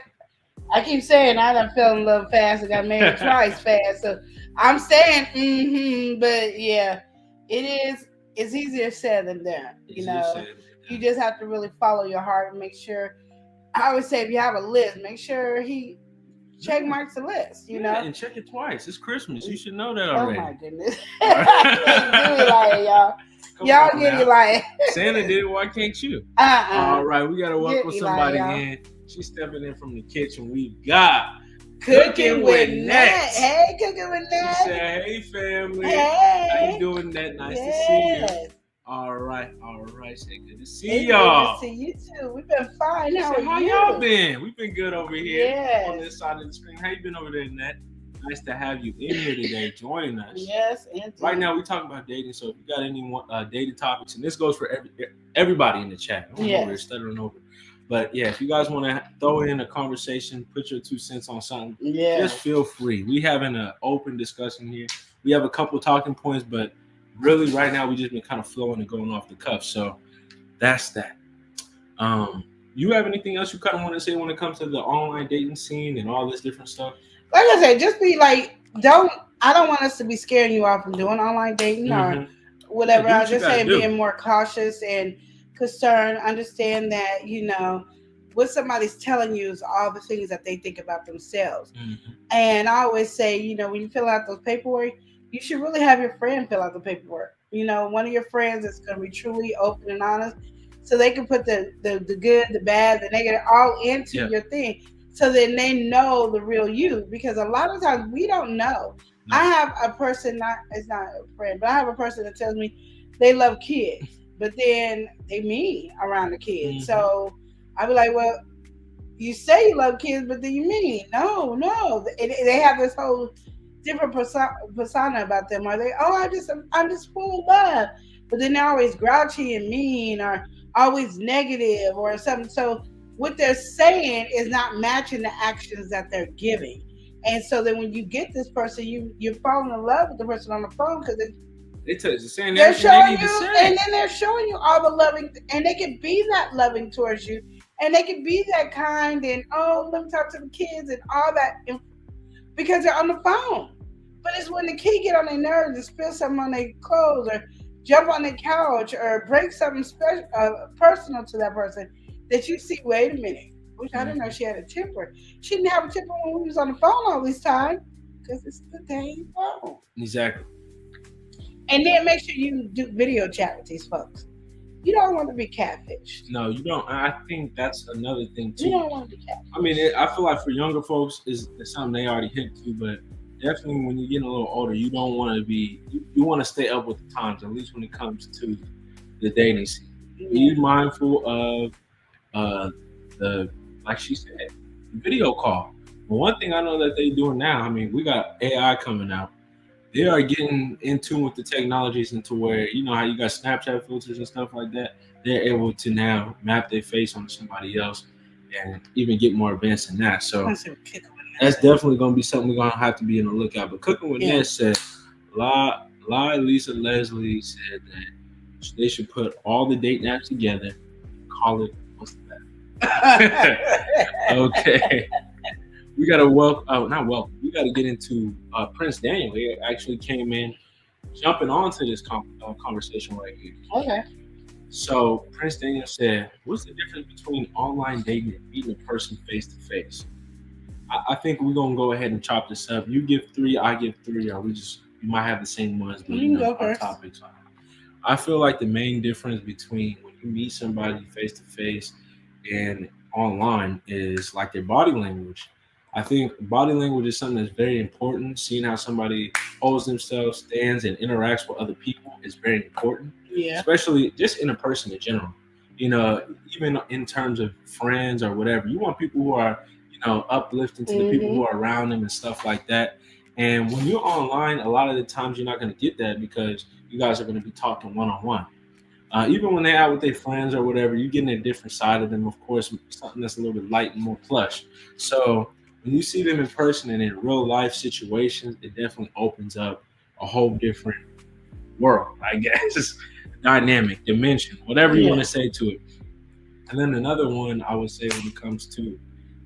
I keep saying I done fell in love fast and got married twice fast. So I'm saying, but yeah, it is. It's easier said than done. You just have to really follow your heart and make sure. I always say if you have a list, make sure he check marks the list. And check it twice. It's Christmas. You should know that already. Oh my goodness! I can't do it like y'all. Y'all get it like Santa did it. Why can't you? All right, we gotta welcome somebody in. She's stepping in from the kitchen. We got Cooking with Nat. Hey, Cooking with Nat. She said, hey, family. Hey. How you doing, Nat? Nice to see you. All right. Say good to see y'all. Good to see you, too. We've been fine. How y'all been? We've been good over here on this side of the screen. How you been over there, Nat? Nice to have you in here today, joining us. Yes, indeed. Right now, we're talking about dating. So if you got any dating topics, and this goes for everybody in the chat. We're stuttering over. But yeah, if you guys want to throw in a conversation, put your 2 cents on something, just feel free. We having an open discussion here. We have a couple talking points, but really right now we just been kind of flowing and going off the cuff. So that's that. You have anything else you kind of want to say when it comes to the online dating scene and all this different stuff? Like I said, just be like, I don't want us to be scaring you off from doing online dating or whatever. I just say being more cautious and concerned. Understand that, what somebody's telling you is all the things that they think about themselves. And I always say, when you fill out those paperwork, you should really have your friend fill out the paperwork. One of your friends is going to be truly open and honest, so they can put the good, the bad, the negative all into your thing. So then they know the real you, because a lot of times we don't know. I have a person, it's not a friend, but I have a person that tells me they love kids, but then they mean around the kids. So I be like, well, you say you love kids, but then you mean no. They have this whole different persona about them. Are they? I'm just full of love, but then they're always grouchy and mean, or always negative, or something. So what they're saying is not matching the actions that they're giving. And so then when you get this person, you're falling in love with the person on the phone, because they're showing you, and then they're showing you all the loving, and they can be that loving towards you, and they can be that kind, and let me talk to the kids and all that. because they're on the phone. But it's when the kid get on their nerves and spill something on their clothes or jump on their couch or break something special, personal to that person that you see, wait a minute, which I didn't know she had a temper. She didn't have a temper when we was on the phone all this time because it's the dang phone. Exactly. And then make sure you do video chat with these folks. You don't want to be catfished. No, you don't. I think that's another thing too. You don't want to be catfished. I mean, I feel like for younger folks, it's something they already hit to, but definitely when you're getting a little older, you don't want to be. You want to stay up with the times, at least when it comes to the dating scene. Be mindful of the, like she said, the video call. But one thing I know that they're doing now, I mean, we got AI coming out. They are getting in tune with the technologies into where, you know how you got Snapchat filters and stuff like that. They're able to now map their face onto somebody else and even get more advanced than that. So that's definitely going to be something we're going to have to be on the lookout. But Cooking with Ned said, Lisa Leslie said that they should put all the dating apps together, call it, what's that? Okay. We got to we got to get into Prince Daniel. He actually came in jumping onto this conversation right here. Okay. So Prince Daniel said, what's the difference between online dating and meeting a person face to face? I think we're going to go ahead and chop this up. You give 3, I give 3, or we might have the same ones, but you can go first. Topics. I feel like the main difference between when you meet somebody face to face and online is like their body language. I think body language is something that's very important. Seeing how somebody holds themselves, stands, and interacts with other people is very important. Yeah. Especially just in a person in general. You know, even in terms of friends or whatever, you want people who are, you know, uplifting to the people who are around them and stuff like that. And when you're online, a lot of the times you're not going to get that because you guys are going to be talking one-on-one. Even when they're out with their friends or whatever, you're getting a different side of them, of course, something that's a little bit light and more plush. So when you see them in person and in real life situations, it definitely opens up a whole different world, I guess, dynamic, dimension, whatever you want to say to it. And then another one I would say when it comes to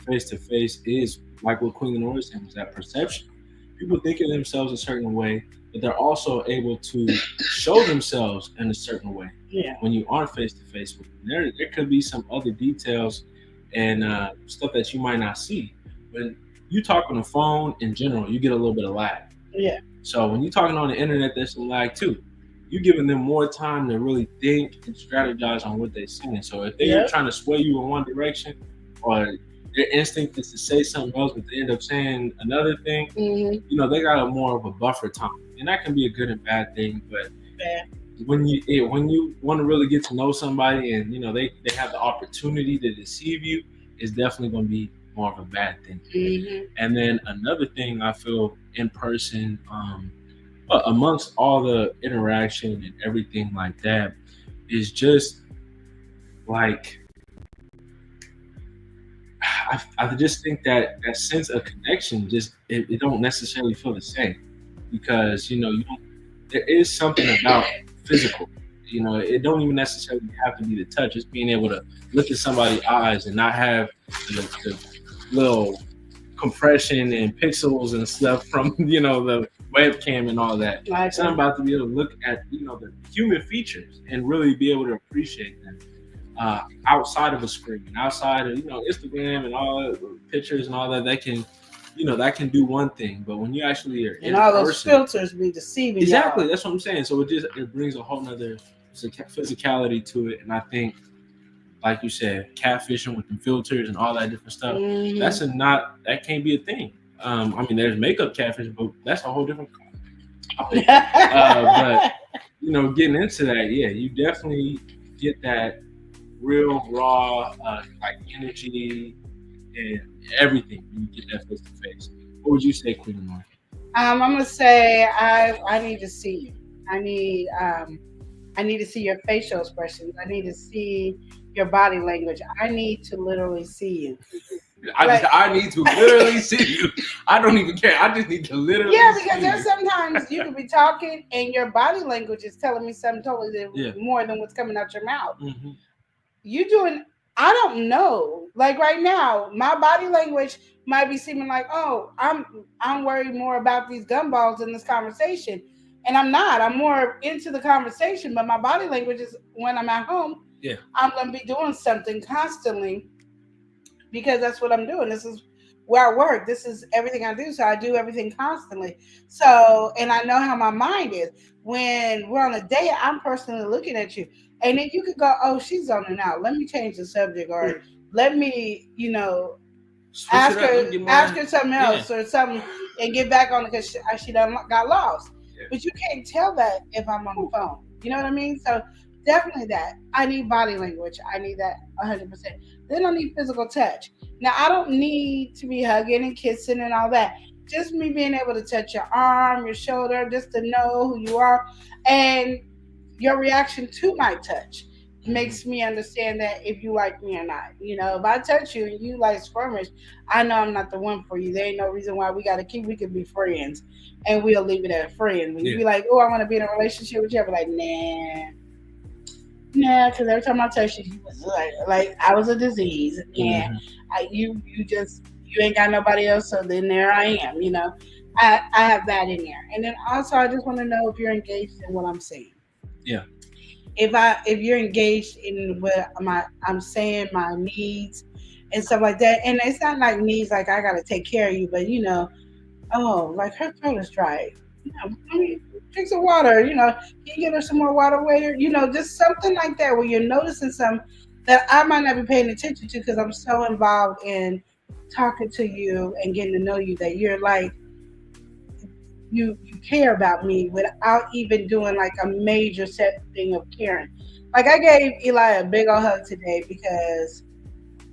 face-to-face is like what Queen Lenore said, was that perception. People think of themselves a certain way, but they're also able to show themselves in a certain way. Yeah. When you aren't face-to-face with them, there could be some other details and stuff that you might not see. When you talk on the phone in general, you get a little bit of lag. Yeah. So when you're talking on the internet, there's some lag too. You're giving them more time to really think and strategize on what they're saying. So if they're trying to sway you in one direction, or their instinct is to say something else, but they end up saying another thing, you know, they got a more of a buffer time. And that can be a good and bad thing. But when you want to really get to know somebody and, you know, they have the opportunity to deceive you, it's definitely going to be more of a bad thing. And then another thing I feel in person, amongst all the interaction and everything like that, is just like, I just think that sense of connection just it don't necessarily feel the same, because, you know, there is something about physical. You know, it don't even necessarily have to be the touch. It's being able to look at somebody's eyes and not have the little compression and pixels and stuff from, you know, the webcam and all that. It's not about to be able to look at, you know, the human features and really be able to appreciate them outside of a screen, outside of, you know, Instagram and all the pictures and all that. They can, you know, that can do one thing, but when you actually are in all person, those filters be deceiving. Exactly, y'all. that's what I'm saying. So it brings a whole nother physicality to it, and I think, like you said, catfishing with the filters and all that different stuff, that can't be a thing. I mean, there's makeup catfish, but that's a whole different topic. But, you know, getting into that, you definitely get that real raw, like energy and everything when you get that face to face. What would you say, Queen Lenore? I'm gonna say I need to see you. I need to see your facial expressions. I need to see your body language. I need to literally see you. I need to literally see you. I don't even care. I just need to literally see because there's sometimes you can be talking and your body language is telling me something totally more than what's coming out your mouth. You doing, I don't know. Like right now, my body language might be seeming like, oh, I'm worried more about these gumballs in this conversation. And I'm not. I'm more into the conversation, but my body language is when I'm at home, Yeah. I'm gonna be doing something constantly because that's what I'm doing. This is where I work. This is everything I do. So I do everything constantly. So, and I know how my mind is. When we're on a date, I'm personally looking at you. And then you could go, oh, she's zoning out. Let me change the subject. Or let me, Switch ask it up, let me her, get ask mine. her something else or something and get back on it because she done got lost. Yeah. But you can't tell that if I'm on the phone. You know what I mean? So definitely that. I need body language. I need that 100%. Then I need physical touch. Now, I don't need to be hugging and kissing and all that. Just me being able to touch your arm, your shoulder, just to know who you are. And your reaction to my touch makes me understand that if you like me or not. If I touch you and you like skirmish, I know I'm not the one for you. There ain't no reason why we could be friends. And we'll leave it at friends. When you be like, oh, I want to be in a relationship with you, I'll be like, nah, because every time I touch you, you was like I was a disease. And you ain't got nobody else, so then there I am, I have that in there. And then also I just want to know if you're engaged in what I'm saying. Yeah. If you're engaged in what I'm saying, my needs and stuff like that. And it's not like needs like I gotta take care of you, but oh, like her throat is dry. Drink some water, can you get her some more water waiter? Just something like that where you're noticing something that I might not be paying attention to because I'm so involved in talking to you and getting to know you that you're like you care about me without even doing like a major set thing of caring. Like I gave Eli a big old hug today because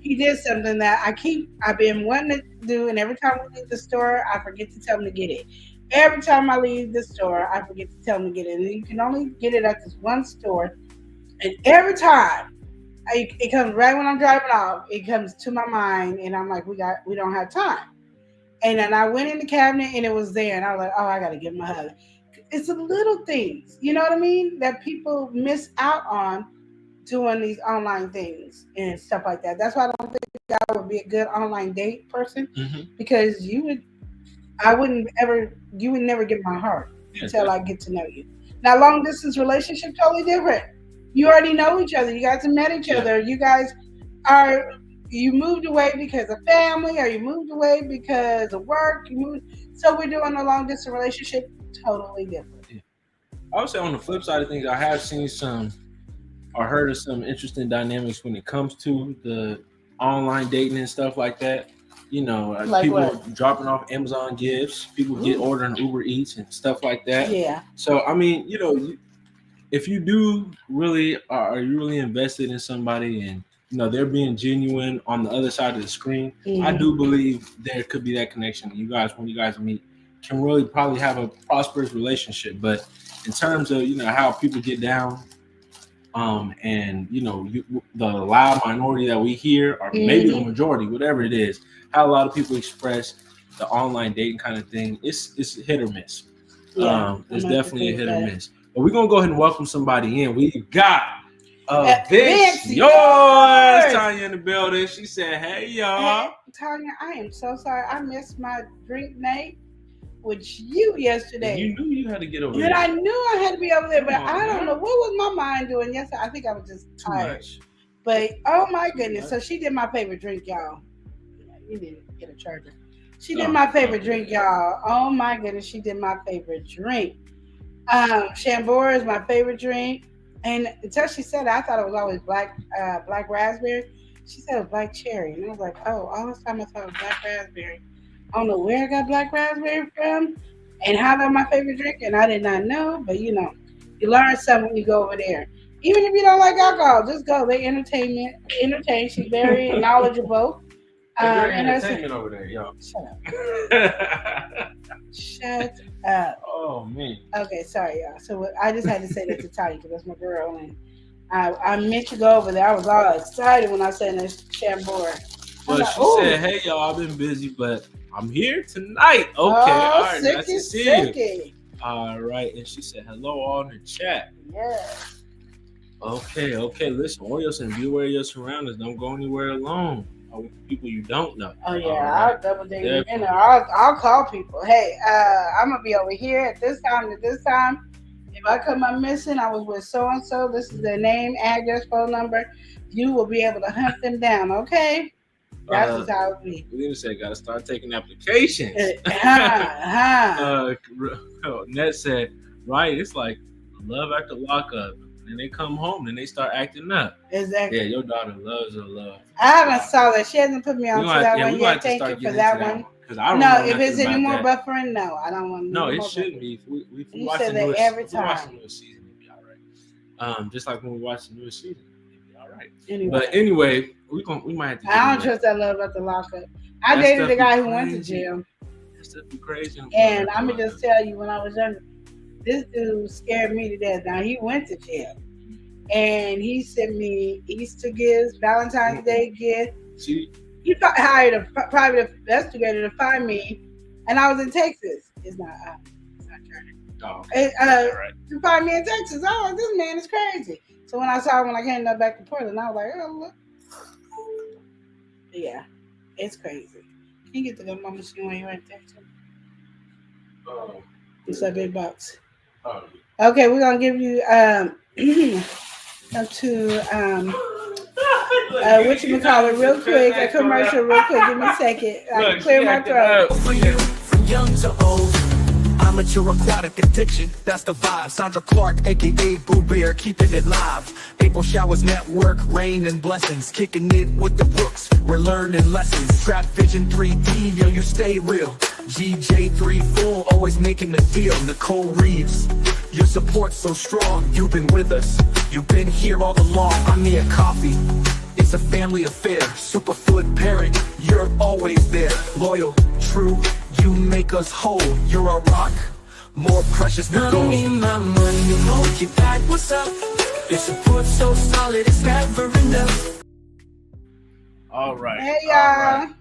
he did something that I've been wanting to do, and every time we leave the store, I forget to tell him to get it. Every time I leave the store, I forget to tell him to get it. And you can only get it at this one store. And every time it comes right when I'm driving off, it comes to my mind, and I'm like, we don't have time. And then I went in the cabinet and it was there, and I was like, oh, I gotta give him a hug. It's the little things, you know what I mean, that people miss out on doing these online things and stuff like that. That's why I don't think I would be a good online date person because you would never get my heart until I get to know you. Now, long distance relationship, totally different. You already know each other. You guys have met each other. You moved away because of family, or you moved away because of work. So we're doing a long distance relationship, totally different. Yeah. I would say on the flip side of things, I have seen or heard of some interesting dynamics when it comes to the online dating and stuff like that. Like people what? Dropping off Amazon gifts, people ordering Uber Eats and stuff like that. Yeah. So I mean, if you do really are you really invested in somebody and they're being genuine on the other side of the screen, I do believe there could be that connection. When you guys meet, can really probably have a prosperous relationship. But in terms of how people get down, and the loud minority that we hear, or maybe the majority, whatever it is, how a lot of people express the online dating kind of thing, it's hit or miss. It's definitely a hit or miss. But we're gonna go ahead and welcome somebody in. We got Vince yours, Tanya in the building. She said, "Hey y'all." Hey, Tanya, I am so sorry. I missed my drink night with you yesterday. You knew you had to get over there. there. I knew I had to be over there, but I don't know what was my mind doing yesterday. I think I was just tired. But oh my goodness! So she did my favorite drink, y'all. You didn't get a charger. She did my favorite drink, y'all. Oh my goodness, she did my favorite drink. Chambord is my favorite drink. And until she said it, I thought it was always black raspberry. She said it was black cherry. And I was like, oh, all this time I thought it was black raspberry. I don't know where I got black raspberry from and how they're my favorite drink. And I did not know. But, you learn something when you go over there. Even if you don't like alcohol, just go. They entertain. She's very knowledgeable. And entertainment over there, y'all. Shut up. Oh, man. Okay, sorry, y'all. So I just had to say that to Tanya because that's my girl. And I meant to go over there. I was all excited when I said this Chambord. Well, she said, hey, y'all, I've been busy, but I'm here tonight. Okay, all right, nice to see you. All right, and she said, hello all in the chat. Yeah. Okay, listen, Oreo said, be aware of your surroundings. Don't go anywhere alone. with people you don't know. Oh yeah, All I'll double date. Definitely. You know, I'll call people. Hey, I'm gonna be over here at this time to this time. If I come up missing, I was with so and so. This is their name, address, phone number. You will be able to hunt them down. Okay, that's just how it be. We didn't say gotta start taking applications. Ned said, right, it's like love after lockup. And they come home and they start acting up. Exactly. Yeah, your daughter loves her love. I haven't saw that. She hasn't put me on to that one yet. Thank you for that one. No, if it's any more buffering, no, I don't want. No, it shouldn't be. If we watch the newest, every time. watch the newest season, it'll be all right. Just like when we watch the newest season, it'll be all right. Anyway. But anyway, we might have to. I don't trust that love about the lockup. I dated the guy who went to jail. That stuff be crazy. And I'm gonna just tell you, when I was younger, this dude scared me to death. Now he went to jail, and he sent me Easter gifts, Valentine's Day gifts. See, he hired a private investigator to find me, and I was in Texas. It's not Turner. oh, right. To find me in Texas. Oh, this man is crazy. So when I saw him when I came back to Portland, I was like, oh look. Yeah, it's crazy. Can you get the gun machine when you're in Texas? It's a big box. Okay, we're gonna give you whatchamacallit real quick, a commercial real quick. Give me a second. I can clear my throat. For you, from young to old. Amateur aquatic addiction, that's the vibe. Sandra Clark, aka Boo Bear, keeping it live. April Showers Network, rain and blessings. Kicking it with the Brooks, we're learning lessons. Trap Vision 3D, yo, you stay real. GJ3 Full, always making the deal. Nicole Reeves, your support's so strong. You've been with us, you've been here all along. I'm Mia Coffee, it's a family affair. Superfoot parent, you're always there. Loyal, true, you make us whole. You're a rock, more precious than gold. Money, my money, hold you back, what's up? Your support so solid, it's never enough. All right. Hey y'all. All right.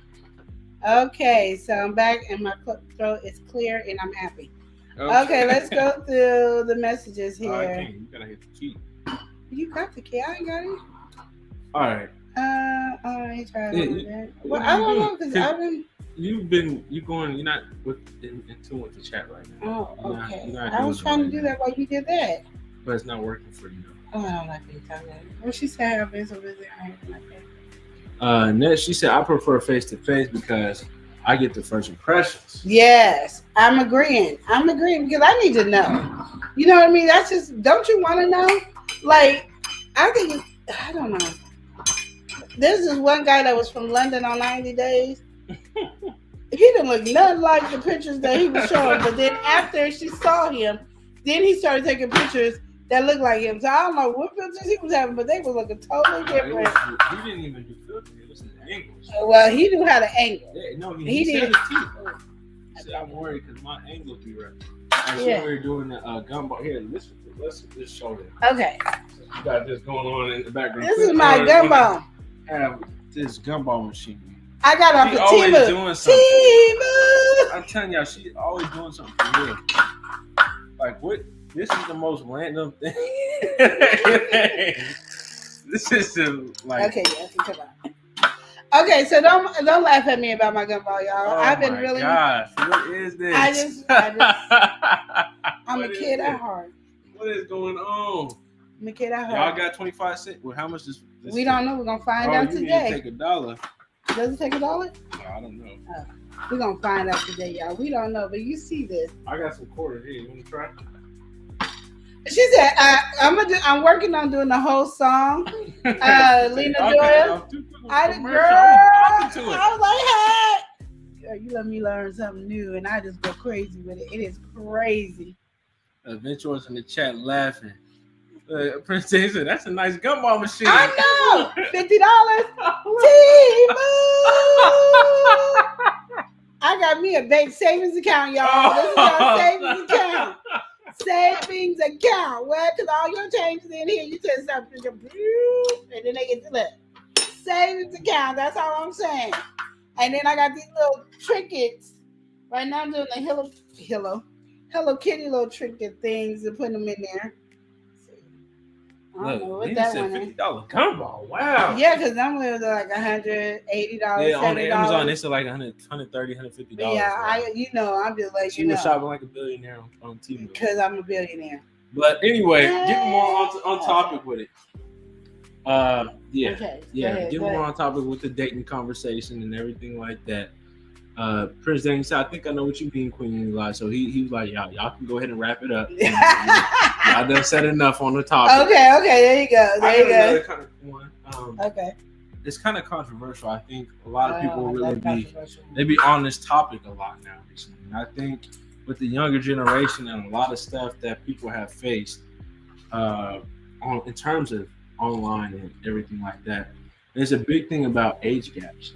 Okay, so I'm back and my throat is clear and I'm happy. Okay, let's go through the messages here. You gotta hit the key. You got the key. I ain't got it. All right. I ain't trying that. Well, I don't know because I've been. You're not in tune with the chat right now. Oh, okay. I was trying to do that while you did that. But it's not working for you. Oh, I don't like being talking about it. Well, she said I've been so busy. I ain't like that. Next, she said, I prefer face-to-face because I get the first impressions. Yes, I'm agreeing because I need to know. You know what I mean? That's just, don't you want to know? Like, I don't know. There's this one guy that was from London on 90 Days. He didn't look nothing like the pictures that he was showing. But then after she saw him, then he started taking pictures that looked like him. So I don't know what pictures he was having, but they were looking totally different. He didn't even do filter. It was his angles. Well, he knew how to angle. Yeah, no, he said did. it too. He said, I'm worried because my angles be right. We were doing the gumball. Here, let's just show them. Okay. You got this going on in the background. This is my gumball. Have this gumball machine. I got off She the always Temu. doing something. Temu. I'm telling y'all, she's always doing something for real. Like what? This is the most random thing. This is like. Okay, yes, come on. Okay, so don't laugh at me about my gumball, y'all. Oh I've been my really. Gosh, what is this? I just I'm a kid at heart. What is going on? I'm a kid at Y'all heart. got 25 cents. Well, how much is this? We don't know. We're gonna find out you today. Need to take $1. Does it take $1? No, I don't know. We're gonna find out today, y'all. We don't know, but you see this. I got some quarters here. You want to try? She said, I'm working on doing the whole song. Lena Doyle. I was like, hey. Girl, you let me learn something new, and I just go crazy with it. It is crazy. Adventurers in the chat laughing. Prince James said, that's a nice gumball machine. I know. $50. T-Boo. I got me a bank savings account, y'all. This is our savings account. Savings account. Well, because all your changes in here, you just something, and then they get to look. Savings account. That's all I'm saying. And then I got these little trinkets. Right now I'm doing the Hello Kitty little trinket things and putting them in there. I don't know Look, what he that said one is. $50 gumball. Wow. Yeah, because normally it was like $180, Yeah, on $70. Amazon it's like $100, $130, $150. But yeah, Wow. I'm just letting She you was know. shopping like a billionaire on TV. Because I'm a billionaire. But anyway, getting more on topic with it. Yeah, Okay, getting more on topic with the dating conversation and everything like that. Prince Daniel said, "I think I know what you mean, Queen Eli." So he was like, "Y'all can go ahead and wrap it up. Y'all done said enough on the topic." Okay, there you go. I got another kind of one. Okay. It's kind of controversial. I think a lot of people really that's be controversial. they be on this topic a lot now recently. And I think with the younger generation and a lot of stuff that people have faced in terms of online and everything like that, there's a big thing about age gaps.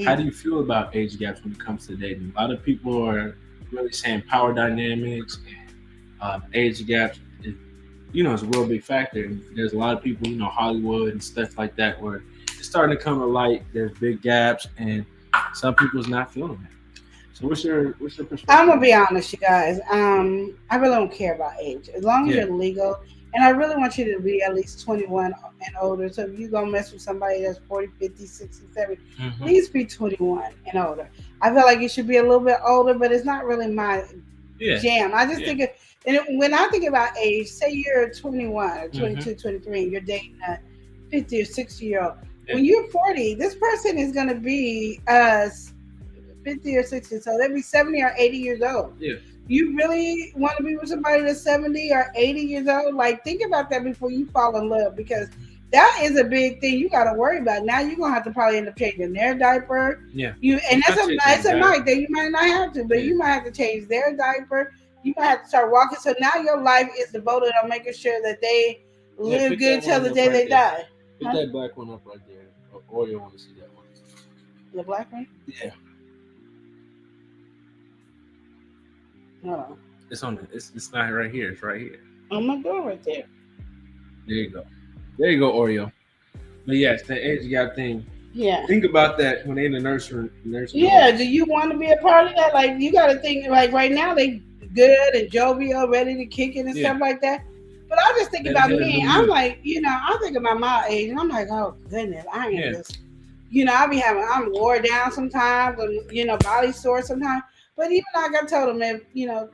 How do you feel about age gaps when it comes to dating? A lot of people are really saying power dynamics and age gaps is a real big factor. And there's a lot of people, Hollywood and stuff like that, where it's starting to come to light. There's big gaps, and some people's not feeling that. So what's your perspective? I'm gonna be honest, you guys. I really don't care about age as long as you're legal. And I really want you to be at least 21 and older. So if you're going to mess with somebody that's 40, 50, 60, 70, at least be 21 and older. I feel like you should be a little bit older, but it's not really my jam. I just think when I think about age, say you're 21 or 22, 23, and you're dating a 50 or 60-year-old. Yeah. When you're 40, this person is going to be 50 or 60. So they'll be 70 or 80 years old. Yeah. You really want to be with somebody that's 70 or 80 years old? Like, think about that before you fall in love, because that is a big thing you got to worry about. Now you're gonna have to probably end up changing their diaper. Yeah. It's a night that you might not have to, but you might have to change their diaper. You might have to start walking. So now your life is devoted on making sure that they live good till the day they die. Put that black one up right there. Or you want to see that one? The black one? Yeah. No. It's on. It's not right here. It's right here. I'm gonna go right there. There you go. There you go, Oreo. But yes, the age gap thing. Yeah. Think about that when they're in the nursery. Yeah. Do you want to be a part of that? Like, you got to think. Like right now, they good and jovial, ready to kick it and stuff like that. But I just think about me. I'm like, I think about my age, and I'm like, oh goodness, I ain't just. I'm wore down sometimes, and body sore sometimes. But even like I told him, if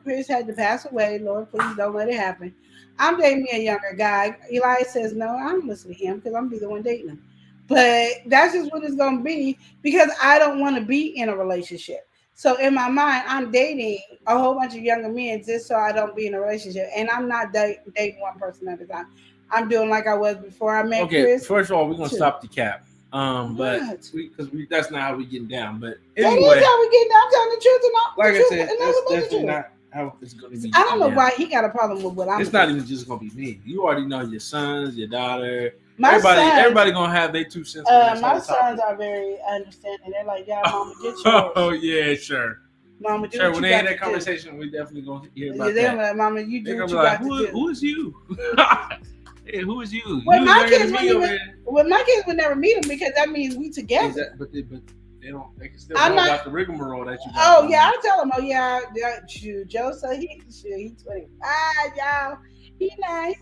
Chris had to pass away, Lord, please don't let it happen. I'm dating me a younger guy. Eli says no, I'm listening to him because I'm be the one dating him. But that's just what it's gonna be, because I don't want to be in a relationship. So in my mind, I'm dating a whole bunch of younger men just so I don't be in a relationship. And I'm not dating one person at a time. I'm doing like I was before I met Chris. First of all, we're gonna stop the cap. But because that's not how we getting down. But anyway, that is how we getting down. I'm telling the truth and all. Like I said, that's definitely not how it's going to be. I don't know why he got a problem with what I'm. It's not even just going to be me. You already know your sons, your daughter. Everybody gonna have their 2 cents. My sons are very understanding. They're like, "Yeah, Mama, get yours." Oh yeah, sure. Mama, do sure. When they hear that conversation, we definitely gonna hear about that. They're like, "Mama, you do what you got to do." Who is you? Hey, who is you? Well, my kids would never meet him, because that means we together. But they don't. They can still know about the rigmarole that you. Oh yeah, I tell them. Oh yeah, Joe said he's 25, y'all. He nice.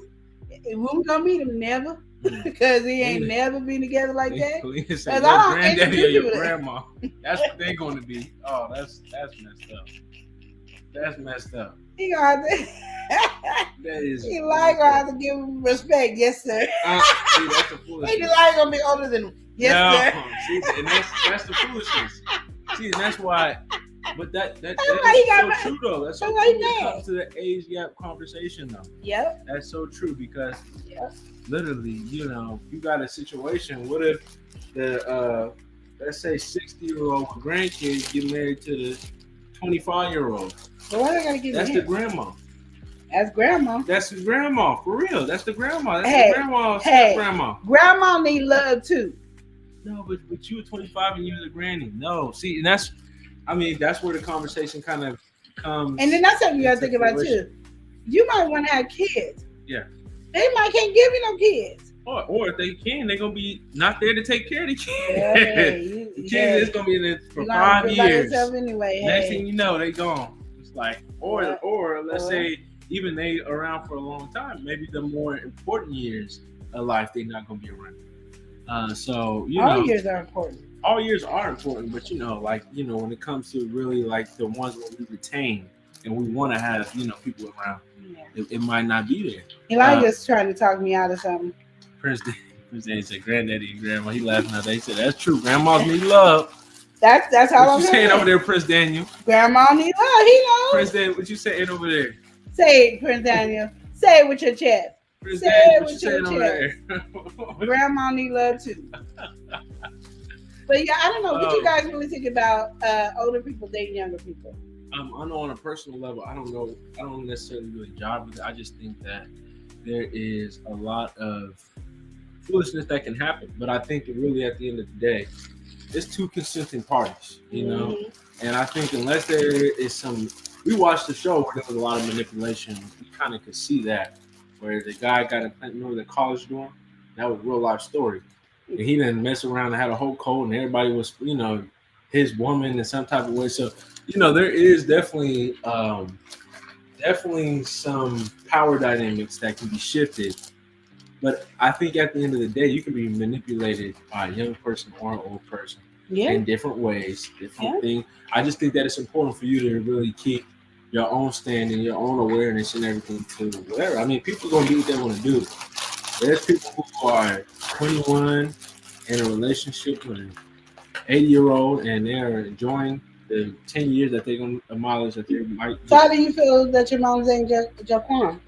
When we gonna meet him? Never, because he ain't never been together like that. Because I don't granddaddy or your grandma. That's what they're gonna be. Oh, that's messed up. That's messed up. He gonna have to. That is. He gonna have to give him respect, yes sir. See, that's the foolishness. He gonna be older than him, yes sir. See, and that's the foolishness. See, and that's why. But that is so true though. That's so true when it comes to the age gap conversation though. Yep. That's so true, because literally, you got a situation. What if the let's say 60-year-old grandkids get married to the 25-year-old? So why they gotta get That's the grandma. That's grandma. That's the grandma, for real. That's the grandma. That's the grandma. Grandma. Grandma need love too. No, but you were 25 and you're the granny. No, see, and that's where the conversation kind of comes. And then that's something you gotta think about too. You might want to have kids. Yeah. They might can't give you no kids. Or if they can, they're gonna be not there to take care of the kids. The kids is gonna be in it for 5 years. Anyway, next thing you know, they gone. It's like, or let's say even they around for a long time, maybe the more important years of life, they're not going to be around. So, you All know, years are important. all years are important, but you know, like, you know, when it comes to really like the ones where we retain and we want to have, you know, people around, Yeah. it might not be there. Elijah's trying to talk me out of something. Prince Danny said, "Granddaddy and Grandma." He laughing at that. He said, "That's true. Grandmas need love." That's all What I'm you saying saying. over there, Prince Daniel? Grandma need love. He knows. Prince Daniel, what you saying over there? Say it, Prince Daniel. Say it with your chest. Prince Say Daniel, it what you with saying your over there? Grandma need love too. But yeah, I don't know what you guys really think about older people dating younger people. I know on a personal level, I don't know. I don't necessarily really jive with it. I just think that there is a lot of foolishness that can happen. But I think that really at the end of the day, it's two consenting parties, you know? And I think unless there is some, we watched the show where there was a lot of manipulation. We kind of could see that, where the guy got remember the college dorm? That was a real life story. And he didn't mess around and had a whole code and everybody was, you know, his woman in some type of way. So, you know, there is definitely some power dynamics that can be shifted. But I think at the end of the day, you can be manipulated by a young person or an old person in different ways, different things. I just think that it's important for you to really keep your own standing, your own awareness and everything to whatever. I mean, people are going to do what they want to do. There's people who are 21 in a relationship with an 80-year-old and they're enjoying the 10 years that they're going to demolish that they might. So how do you feel that your mom's ain't Jaquan?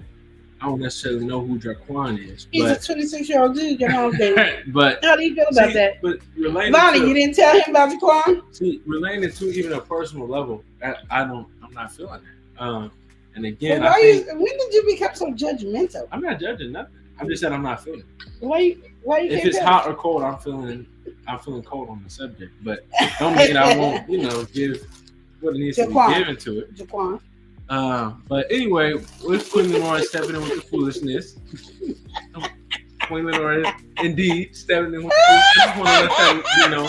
I don't necessarily know who Jaquan is. He's a 26-year-old dude your mom's dating. But how do you feel about that? But Lonnie, you didn't tell him about Jaquan? See, relating to even a personal level, I'm not feeling that. And again, when did you become so judgmental? I'm not judging nothing. I'm just saying I'm not feeling it. Why you if it's hot or cold, I'm feeling cold on the subject. But don't mean I won't, you know, give what it needs to be given to it. Jaquan. But anyway, with Queen Lenora stepping in with the foolishness. Queen Lenora indeed stepping in with the foolishness. I just want to let that, you know,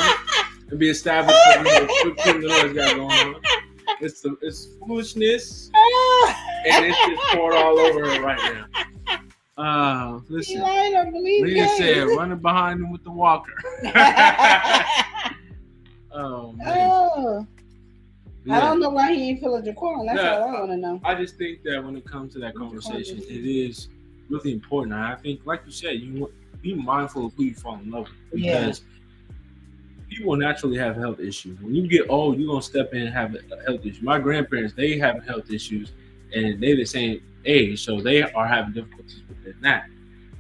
and be established what Queen Lenora's got going on. It's foolishness, and it's just poured all over her right now. Listen, Leah said, running behind him with the walker. Oh, man. Yeah. I don't know why he ain't feeling Jaquan. That's all I want to know. I just think that when it comes to that conversation, it is really important. And I think, like you said, you want be mindful of who you fall in love with, because people naturally have health issues. When you get old, you're gonna step in and have a health issue. My grandparents, they have health issues, and they're the same age, so they are having difficulties with that.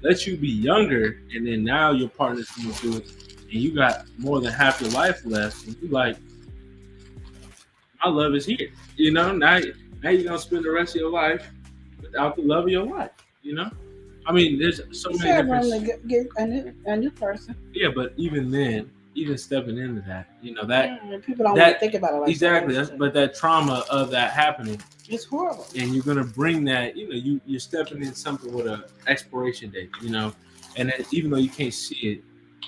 Let you be younger, and then now your partner's going through it, and you got more than half your life left, and you like, my love is here. You know, now you're gonna spend the rest of your life without the love of your life. You know, I mean, there's so many different. Get a new person. Yeah, but even then, even stepping into that, you know, that people don't want to think about it like exactly. that. But that trauma of that happening, it's horrible. And you're gonna bring that. You know, you're stepping in something with an expiration date. You know, and then, even though you can't see it,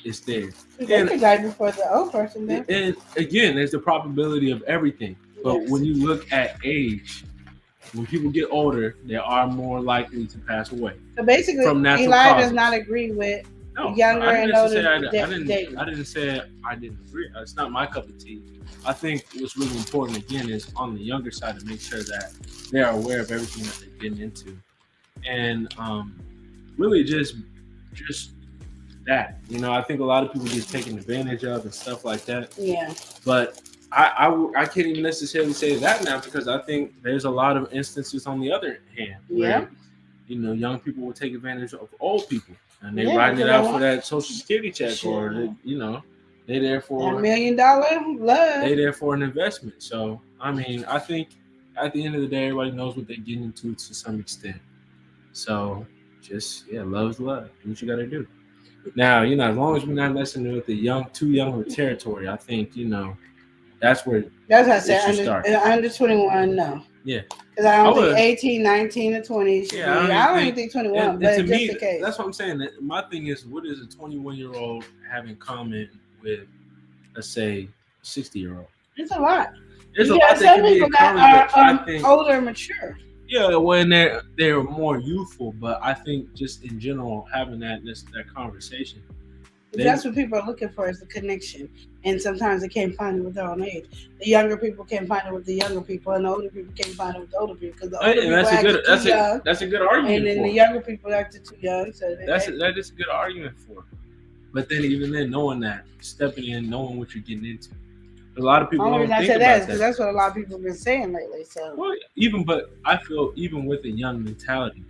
it's there. They could die before the old person then. And again, there's the probability of everything. But when you look at age, when people get older, they are more likely to pass away. So basically, Eli does not agree with younger and older. I didn't say I didn't agree. It's not my cup of tea. I think what's really important, again, is on the younger side to make sure that they are aware of everything that they're getting into. And really just that. You know, I think a lot of people get taken advantage of and stuff like that. Yeah. But I can't even necessarily say that now, because I think there's a lot of instances on the other hand where, you know, young people will take advantage of old people, and they're riding it out for that Social Security check, or you know, they're there for $1 million love. They're there for an investment. So I mean, I think at the end of the day, everybody knows what they're getting into to some extent. So just love's love. Do what you got to do. Now, you know, as long as we're not messing with the too young of territory, I think, you know, that's what I said. Under 21, no. Yeah. Because I don't think 18, 19, or 20 should be. I don't even think 21, but just in case. That's what I'm saying. My thing is, what does a 21-year-old have in common with, let's say, a 60-year-old? It's a lot. There's a lot that can be in common, that are older and mature. Yeah, when they're more youthful, but I think just in general having that conversation, they That's what people are looking for is the connection. And sometimes they can't find it with their own age. The younger people can't find it with the younger people, and the older people can't find it with the older people because the older and people that's a acted good too young, that's a good and argument then for the it. younger people acted too young. So That is a good argument for it. But then even then, knowing that, stepping in, knowing what you're getting into, a lot of people only don't reason I think said about that is that. because that's what a lot of people have been saying lately. So Well, but I feel even with a young mentality,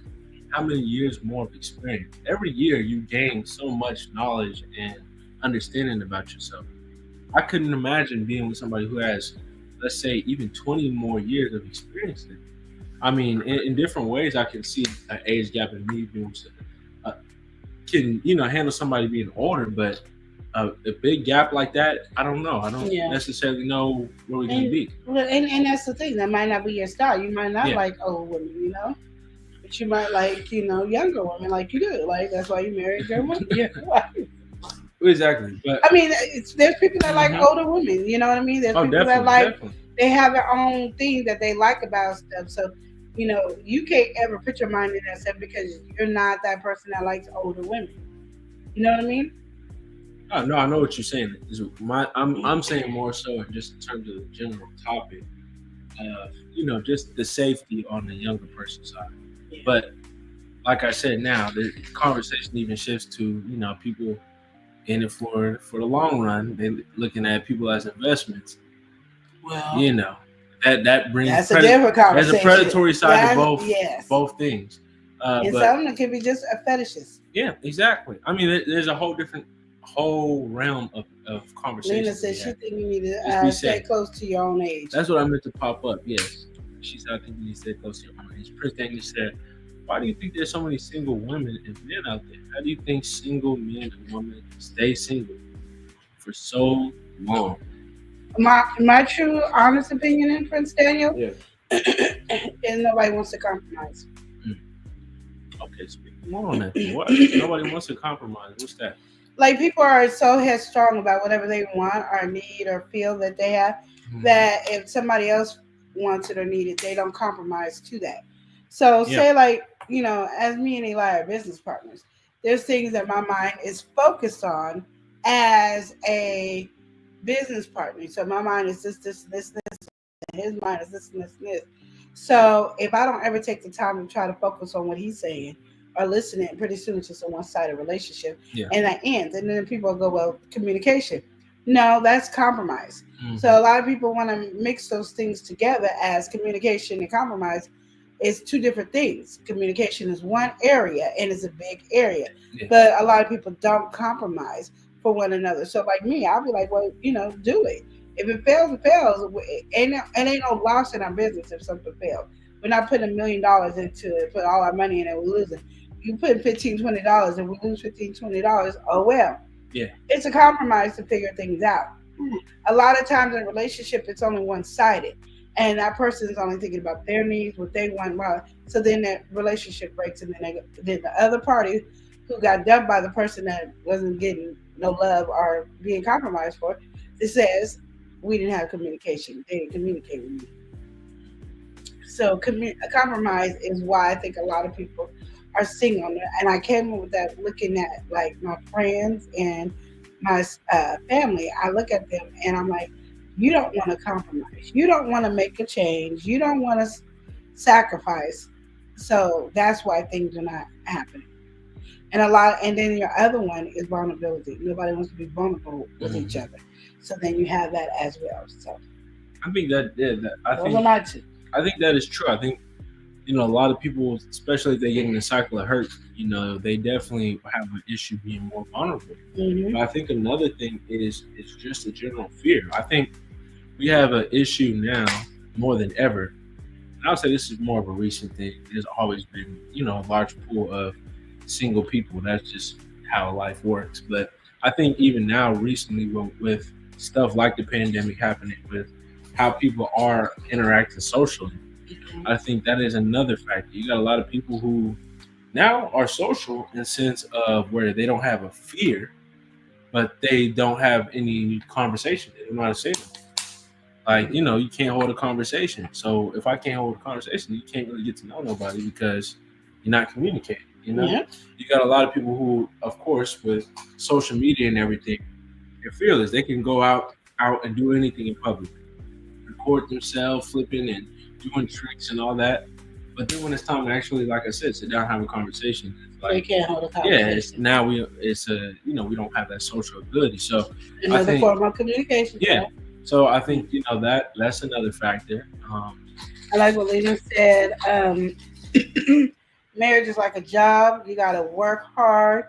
how many years more of experience? Every year you gain so much knowledge and understanding about yourself. I couldn't imagine being with somebody who has, let's say, even 20 more years of experience than me. I mean, in different ways, I can see an age gap in me being can handle somebody being older, but a big gap like that, I don't know. I don't Yeah. necessarily know where we're gonna be. and that's the thing. That might not be your style. You might not Yeah. like old women, but you might like younger women, like you do. Like that's why you married your woman. Yeah. Exactly, but I mean, there's people that like Mhm. older women. You know what I mean? There's oh, people that definitely, like definitely. they have their own thing that they like about stuff. So, you can't ever put your mind in that stuff because you're not that person that likes older women. You know what I mean? Oh, no, I know what you're saying. I'm saying more so just in terms of the general topic of just the safety on the younger person's side. But like I said, now the conversation even shifts to people in it for the long run. They looking at people as investments. Well, That brings that's a different conversation. there's a predatory side to Yes. both things. And But some of them can be just a fetishes. yeah, exactly. I mean, there's a whole realm of conversation. Lena said she think you need Just to be stay safe. close to your own age. That's what I meant to pop up. Yes, she said I think you need to stay close to your own age. Prince Daniel said, "Why do you think there's so many single women and men out there? How do you think single men and women stay single for so long?" My true, honest opinion in Prince Daniel Yeah. is nobody wants to compromise. Okay, speak more on that. What? Nobody wants to compromise. What's that? Like people are so headstrong about whatever they want or need or feel that they have that if somebody else wants it or need it, they don't compromise to that. So Yeah. say like, as me and Eli are business partners, there's things that my mind is focused on as a business partner. So my mind is this, and his mind is this and this and this. So if I don't ever take the time to try to focus on what he's saying or listening, pretty soon it's just a one-sided relationship, Yeah. and that ends. And then people go, well, communication. No, that's compromise. Mhm. So a lot of people want to mix those things together as communication and compromise is two different things. Communication is one area and it's a big area, Yeah. but a lot of people don't compromise for one another. So like me, I'll be like, well, do it. If it fails, it fails. It ain't no loss in our business if something fails. We're not putting $1 million into it, put all our money in it, we're losing. You put $15, $20 and we lose $15, $20, oh well. Yeah. It's a compromise to figure things out. A lot of times in a relationship, it's only one-sided. And that person is only thinking about their needs, what they want. So then that relationship breaks, and then the other party who got dumped by the person that wasn't getting no love or being compromised for, it says, we didn't have communication. They didn't communicate with me. So a compromise is why I think a lot of people are single. And I came up with that looking at like my friends and my family. I look at them and I'm like, you don't want to compromise. You don't want to make a change. You don't want to sacrifice. So that's why things are not happening. And then your other one is vulnerability. Nobody wants to be vulnerable with each other. So then you have that as well. So I think that I think that is true. I think a lot of people, especially if they get in a cycle of hurt, they definitely have an issue being more vulnerable. Mm-hmm. But I think another thing is it's just a general fear. I think we have an issue now more than ever. And I would say this is more of a recent thing. There's always been, a large pool of single people. That's just how life works. But I think even now, recently, with stuff like the pandemic happening, with how people are interacting socially, I think that is another factor. You got a lot of people who now are social in the sense of where they don't have a fear, but they don't have any conversation. They don't know how to say them. Like, you can't hold a conversation. So if I can't hold a conversation, you can't really get to know nobody because you're not communicating. Yeah. You got a lot of people who, of course, with social media and everything, they're fearless. They can go out and do anything in public, record themselves flipping and doing tricks and all that. But then when it's time to actually, like I said, sit down and have a conversation, it's They like, can't hold a yeah, conversation. we don't have that social ability. So Another think- form of communication. Yeah. So I think that's another factor. I like what Lena said. Marriage is like a job. You gotta work hard.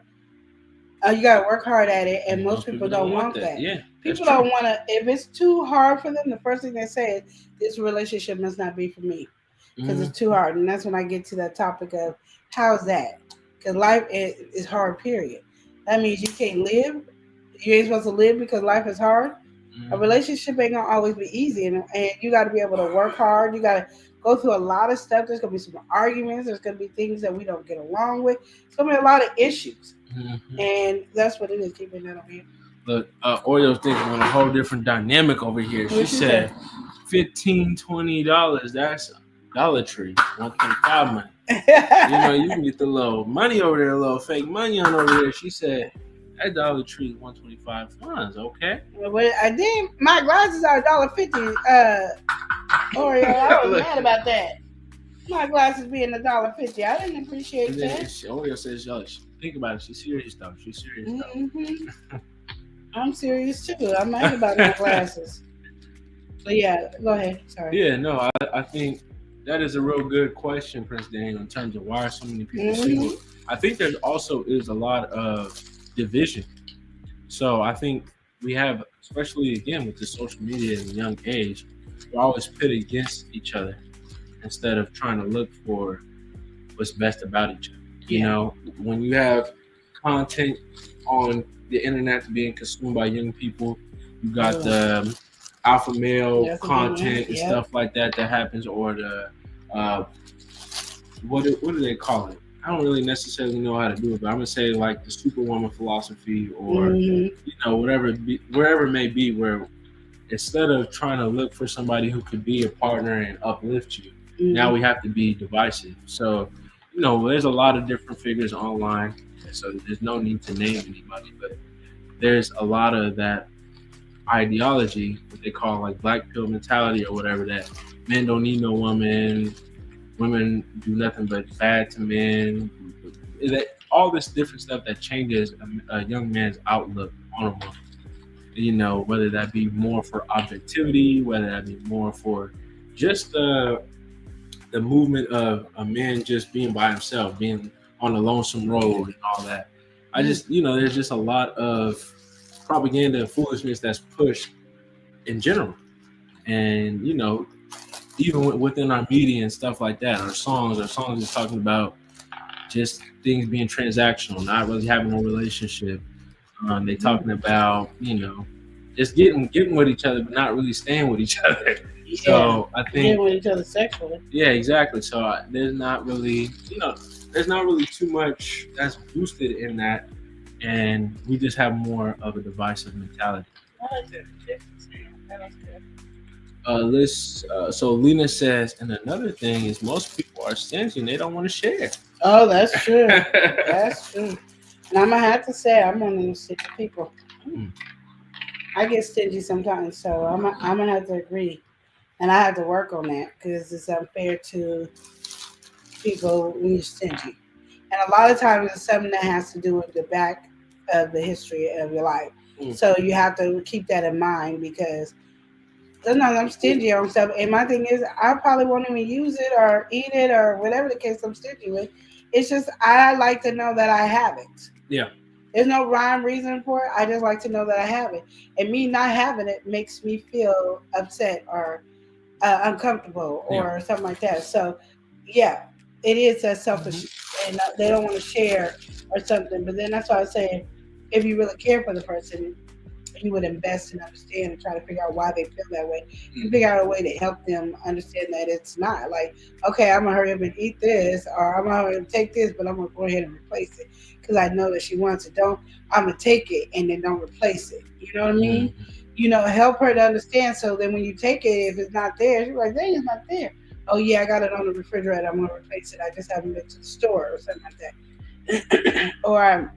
You gotta work hard at it, and most people don't want that. Yeah, People don't want to. If it's too hard for them, the first thing they say is, "This relationship must not be for me because it's too hard." And that's when I get to that topic of how's that? Because life is hard. Period. That means you can't live. You ain't supposed to live because life is hard. A relationship ain't gonna always be easy, and you got to be able to work hard. You got to go through a lot of stuff. There's gonna be some arguments. There's gonna be things that we don't get along with. It's gonna be a lot of issues, and that's what it is. Keeping that on here. Look, Oreo's thinking on a whole different dynamic over here. She What she said $15, $20. That's Dollar Tree, $125 money. You can get the little money over there, a little fake money on over there. She said that Dollar Tree $125 funds, okay? Well, I did. My glasses are $1.50. Oreo, I was mad about that. My glasses being $1.50. I didn't appreciate And then that. Oreo says, "Yo, think about it. She's serious though. She's serious though." Mm-hmm. I'm serious too. I'm mad about my glasses. But yeah, go ahead. Sorry. Yeah, no, I think that is a real good question, Prince Daniel, in terms of why are so many people single. I think there also is a lot of division. So I think we have, especially again with the social media at a young age, we're always pit against each other instead of trying to look for what's best about each other. You know, when you have content on the internet being consumed by young people, you got the alpha male content and stuff like that happens, or the what do they call it? I don't really necessarily know how to do it, but I'm gonna say like the superwoman philosophy, or whatever wherever it may be, where instead of trying to look for somebody who could be a partner and uplift you, now we have to be divisive. So there's a lot of different figures online, so there's no need to name anybody, but there's a lot of that ideology, what they call like black pill mentality or whatever, that men don't need no woman, women do nothing but bad to men. All this different stuff that changes a young man's outlook on a woman. Whether that be more for objectivity, whether that be more for just the movement of a man just being by himself, being on a lonesome road and all that. I just, there's just a lot of propaganda and foolishness that's pushed in general. And, even within our media and stuff like that, our songs are talking about just things being transactional, not really having a relationship. They talking about, just getting with each other, but not really staying with each other. Yeah. So I think getting with each other sexually. Yeah, exactly. So there's not really, too much that's boosted in that, and we just have more of a divisive mentality. I like that. That was good. So Lena says, and another thing is most people are stingy and they don't want to share. Oh, that's true. That's true. And I'm gonna have to say, I'm one of those stingy people. I get stingy sometimes, so I'm gonna have to agree, and I have to work on that because it's unfair to people when you're stingy. And a lot of times it's something that has to do with the back of the history of your life. So you have to keep that in mind, because sometimes I'm stingy on stuff, and my thing is I probably won't even use it or eat it or whatever the case I'm stingy with. It's just I like to know that I have it. Yeah. There's no rhyme reason for it. I just like to know that I have it. And me not having it makes me feel upset or uncomfortable or something like that. So, yeah, it is a selfish, and they don't want to share or something. But then that's why I say, if you really care for the person, you would invest and understand and try to figure out why they feel that way, and figure out a way to help them understand that it's not like, okay, I'm gonna hurry up and eat this, or I'm gonna hurry up and take this, but I'm gonna go ahead and replace it because I know that she wants it. I'm gonna take it and then don't replace it. You know what I mean? help her to understand. So then when you take it, if it's not there, she's like, dang, it's not there. Oh yeah, I got it on the refrigerator. I'm gonna replace it. I just haven't been to the store or something like that. Or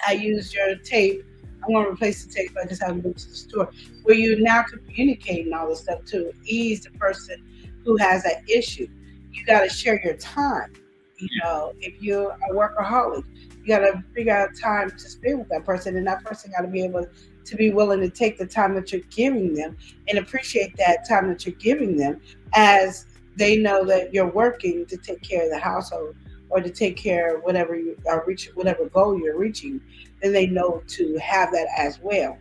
I used your tape. I'm gonna replace the tape. I just haven't been to the store. Where you're now communicating all this stuff to ease the person who has that issue. You got to share your time. If you're a workaholic, you got to figure out time to spend with that person, and that person got to be able to be willing to take the time that you're giving them and appreciate that time that you're giving them, as they know that you're working to take care of the household or to take care of whatever you are reaching, whatever goal you're reaching, then they know to have that as well.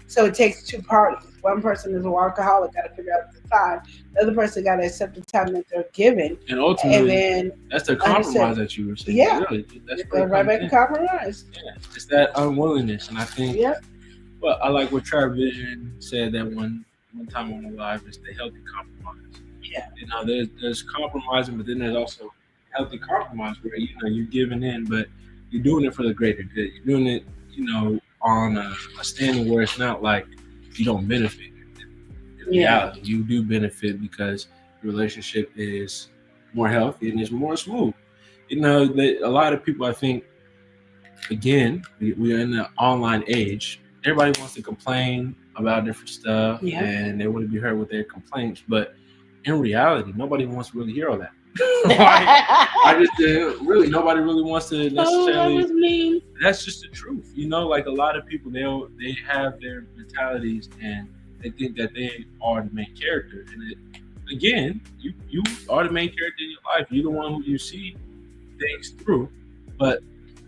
So it takes two parties. One person is a workaholic, got to figure out the time. The other person got to accept the time that they're given. And ultimately, and then that's the compromise that you were saying. Yeah. Really. That's right back to compromise. Yeah. It's that unwillingness. And I think, Yep. well, I like what Trav Vision said that one time on the live is the healthy compromise. Yeah. There's compromising, but then there's also healthy compromise where, you're giving in, but you're doing it for the greater good. You're doing it, on a standing where it's not like you don't benefit. In reality, you do benefit because the relationship is more healthy and it's more smooth. A lot of people, I think, again, we're in the online age. Everybody wants to complain about different stuff, and they want to be heard with their complaints. But in reality, nobody wants to really hear all that. Really, nobody really wants to necessarily. That was mean. That's just the truth, like a lot of people, they have their mentalities and they think that they are the main character. And again, you are the main character in your life. You're the one who you see things through. But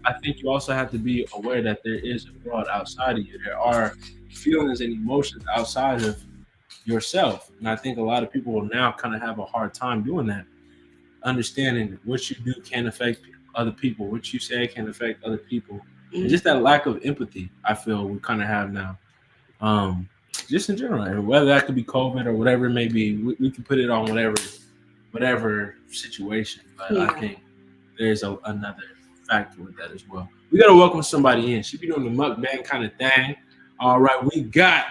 I think you also have to be aware that there is a world outside of you. There are feelings and emotions outside of yourself. And I think a lot of people will now kind of have a hard time doing that. Understanding what you do can affect other people, what you say can affect other people. And just that lack of empathy, I feel we kind of have now. Just in general, whether that could be COVID or whatever it may be, we can put it on whatever situation. But I think there's another factor with that as well. We got to welcome somebody in. She be doing the mukbang kind of thing. All right, we got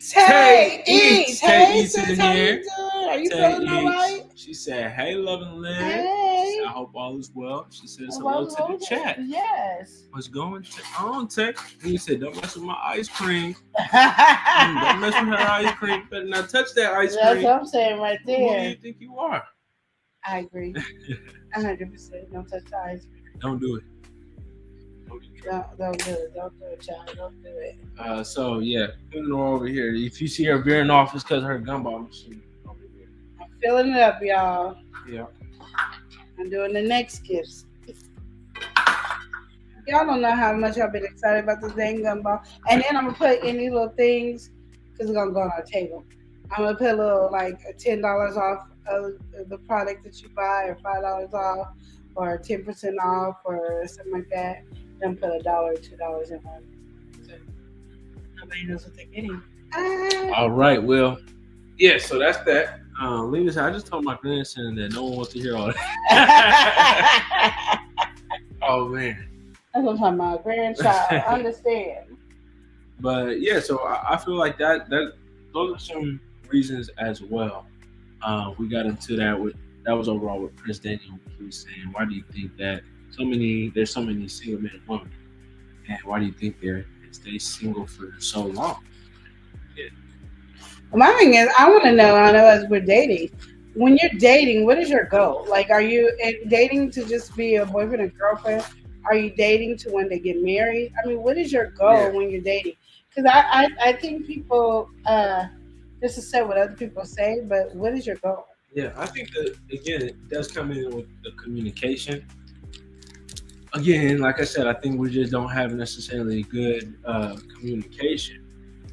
Tay Eats. Tay Eats in here. Are you feeling all right? She said, hey, Love and Live. Hey. I hope all is well. She says hello to the chat. Yes. What's going on, Tay? He said, don't mess with my ice cream. Don't mess with her ice cream. Better not touch that ice cream. That's what I'm saying right there. Who do you think you are? I agree. 100%. Don't touch the ice cream. Don't do it. Don't do it. Don't do it, child. Don't do it. So, yeah. Eleanor over here. If you see her veering off, it's because her gumball machine over here. I'm filling it up, y'all. Yeah. I'm doing the next gifts. Y'all don't know how much I've been excited about this dang gumball. And then I'm going to put in these little things because it's going to go on our table. I'm going to put a little, like, $10 off of the product that you buy, or $5 off, or 10% off, or something like that. Then put $1 or $2 in one. So nobody knows what they're getting. All right. Well, yeah, so that's that. Lena said, I just told my grandson that no one wants to hear all that. Oh, man. That's what I'm talking about. Grandchild. Understand. But, yeah, so I feel like that those are some reasons as well. We got into that was overall with Chris Daniel. He was saying, why do you think that there's so many single men and women, and why do you think they stay single for so long? Yeah. My thing is, I want to know, as we're dating, when you're dating, what is your goal? Like, are you dating to just be a boyfriend and girlfriend? Are you dating to when they get married? I mean, what is your goal when you're dating? Because I think people, just to say what other people say, but what is your goal? Yeah, I think that, again, it does come in with the communication. Again, like I said, I think we just don't have necessarily good communication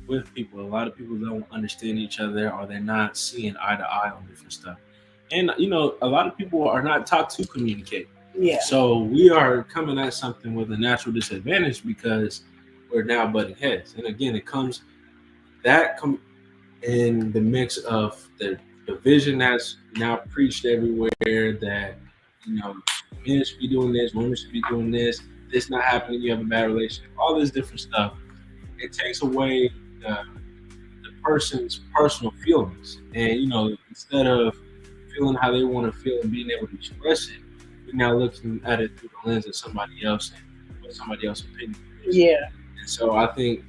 with people. A lot of people don't understand each other, or they're not seeing eye to eye on different stuff. And, a lot of people are not taught to communicate. Yeah. So we are coming at something with a natural disadvantage because we're now butting heads. And again, it comes in the mix of the vision that's now preached everywhere that, men should be doing this, women should be doing this not happening, you have a bad relationship, all this different stuff. It takes away the person's personal feelings, and instead of feeling how they want to feel and being able to express it, we're now looking at it through the lens of somebody else and what somebody else's opinion is. Yeah. And so I think,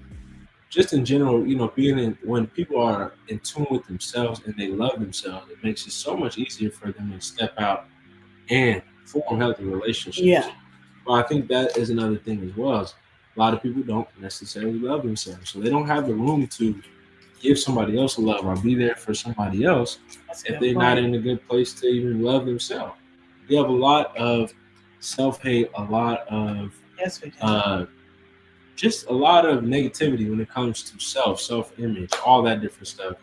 just in general, when people are in tune with themselves and they love themselves, it makes it so much easier for them to step out and form healthy relationships. Yeah. But I think that is another thing as well. Is a lot of people don't necessarily love themselves, so they don't have the room to give somebody else a love or be there for somebody else if they're not in a good place to even love themselves. We have a lot of self-hate, a lot of Yes, we do. just a lot of negativity when it comes to self-image, all that different stuff.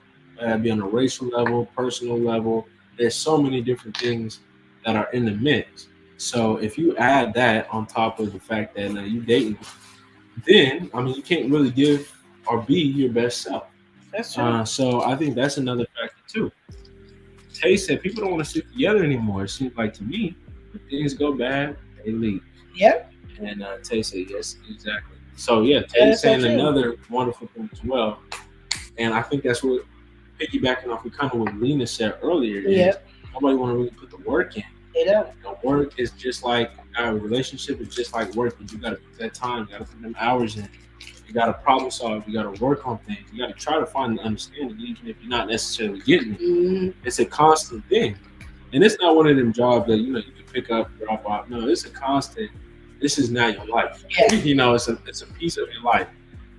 Be on a racial level, personal level. There's so many different things that are in the mix. So if you add that on top of the fact that you dating, then you can't really give or be your best self. That's true. So I think that's another factor too. Tay said people don't want to stick together anymore. It seems like to me, when things go bad, they leave. Yep. And Tay said, yes, exactly. So yeah, Tay's saying another wonderful thing as well. And I think that's what, piggybacking off of kind of what Lena said earlier, is nobody want to really put the work in. They don't. The work is just like a relationship is just like working. You got to put that time, you got to put them hours in. You got to problem solve. You got to work on things. You got to try to find the understanding, even if you're not necessarily getting it. Mm-hmm. It's a constant thing, and it's not one of them jobs that you can pick up, drop off. No, it's a constant. This is now your life. Yeah. It's a piece of your life.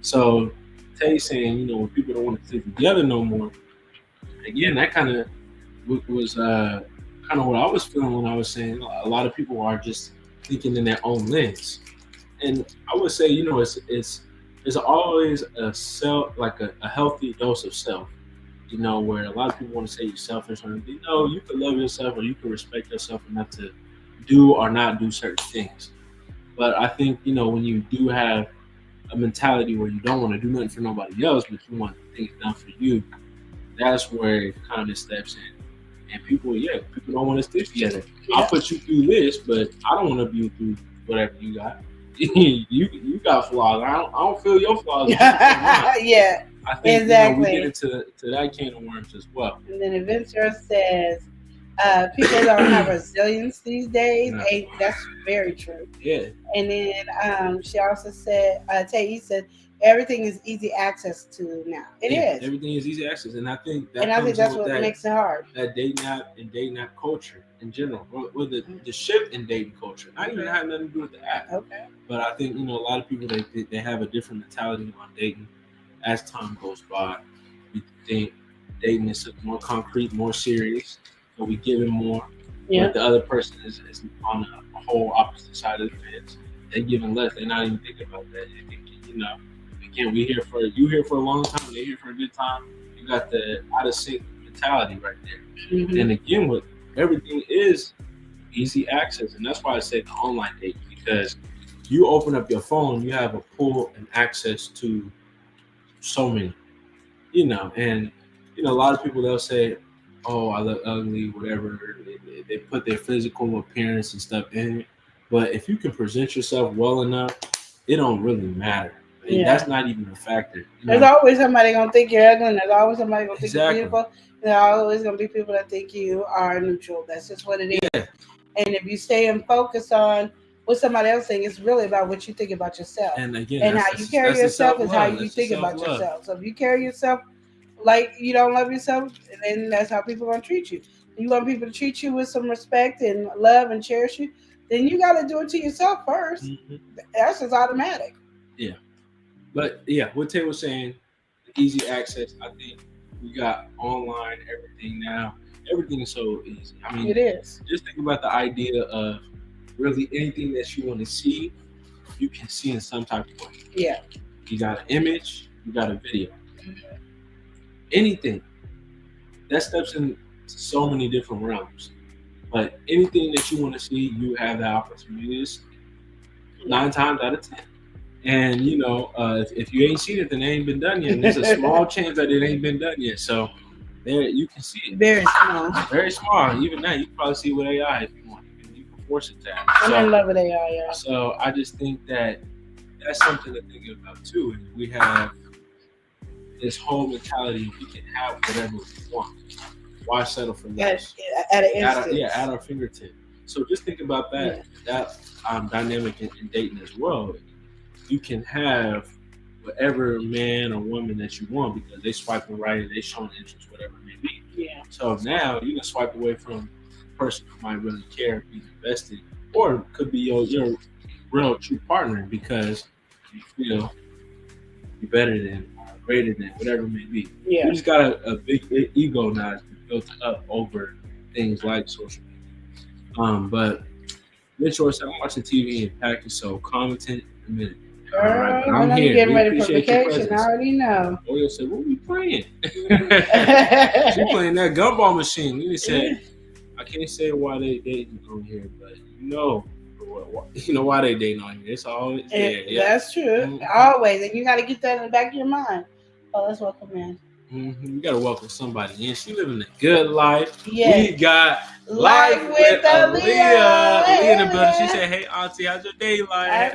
So Tay saying, when people don't want to stick together no more. Again, that kind of was kind of what I was feeling when I was saying a lot of people are just thinking in their own lens, and I would say there's always a healthy dose of self, where a lot of people want to say you're selfish or anything. No, you can love yourself or you can respect yourself enough to do or not do certain things. But I think, when you do have a mentality where you don't want to do nothing for nobody else, but you want things done for you, that's where it kind of steps in. And people don't want to stick together. Yeah. I'll put you through this, but I don't want to be through whatever you got. you got flaws. I don't feel your flaws. Yeah, I think exactly. We get into that can of worms as well. And then Adventure says, people don't have resilience these days. No. Hey, that's very true. Yeah. And then she also said, Tay said, everything is easy access to now. It is. Everything is easy access, and I think that that's what makes it hard. That dating app and dating app culture in general, or the shift in dating culture, not even have nothing to do with the app. Okay. But I think a lot of people they have a different mentality on dating as time goes by. We think dating is more concrete, more serious, so we give it more. Yeah. But the other person is on a whole opposite side of the fence. They're giving less. They're not even thinking about that. They're thinking, again, you here for a long time. They're here for a good time. You got the out of sync mentality right there. Mm-hmm. And again, with everything is easy access, and that's why I said the online dating, because you open up your phone, you have a pull and access to so many, and a lot of people, they'll say, oh, I look ugly, whatever. They put their physical appearance and stuff in it, but if you can present yourself well enough, it don't really matter. That's not even a factor. There's always somebody gonna think you're ugly, and there's always somebody gonna think you're beautiful. There are always gonna be people that think you are neutral. That's just what it is. Yeah. And if you stay and focus on what somebody else thinks, it's really about what you think about yourself. And again, and how you carry yourself is how you think about yourself. So if you carry yourself like you don't love yourself, then that's how people are gonna treat you. You want people to treat you with some respect and love and cherish you, then you gotta do it to yourself first. Mm-hmm. That's just automatic. Yeah. But yeah, what Tay was saying, easy access. I think we got online everything now. Everything is so easy. I mean, it is. Just think about the idea of really anything that you want to see, you can see in some type of way. Yeah. You got an image, you got a video. Mm-hmm. Anything. That steps into so many different realms. But anything that you want to see, you have the opportunity to see. 9 times out of 10. And if you ain't seen it, then it ain't been done yet. And there's a small chance that it ain't been done yet. So there you can see it. Very small. Very small. Even now, you can probably see it with AI if you want. You can force it to happen. I'm in love with AI. Yeah. So I just think that that's something to think about too. We have this whole mentality, we can have whatever we want. Why settle for At, less? at an instance. At our fingertip. So just think about that dynamic in dating as well. You can have whatever man or woman that you want because they swiping right and they showing interest, whatever it may be. Yeah. So now you can swipe away from the person who might really care, be invested, or it could be your real true partner because you feel you're better than, greater than, whatever it may be. Yeah. You just got a big ego now that's been built up over things like social media. But Mitch Orr said, I'm watching TV and packing, so commenting in a minute. Girl, All right, I know I'm you're here. getting We ready for appreciate your vacation. I presence. already know. Oyo said, what we playing? She playing that gumball machine. Lily said, I can't say why they dating on here, but you know why they dating on here. It's always there. Yeah. That's true. Mhm. Always. And you got to get that in the back of your mind. Oh, let's welcome in. You gotta welcome somebody in. She living a good life. Yes. We got Life with Aaliyah. Aaliyah in the building. She Hey. said, "Hey, Auntie, how's your day, like?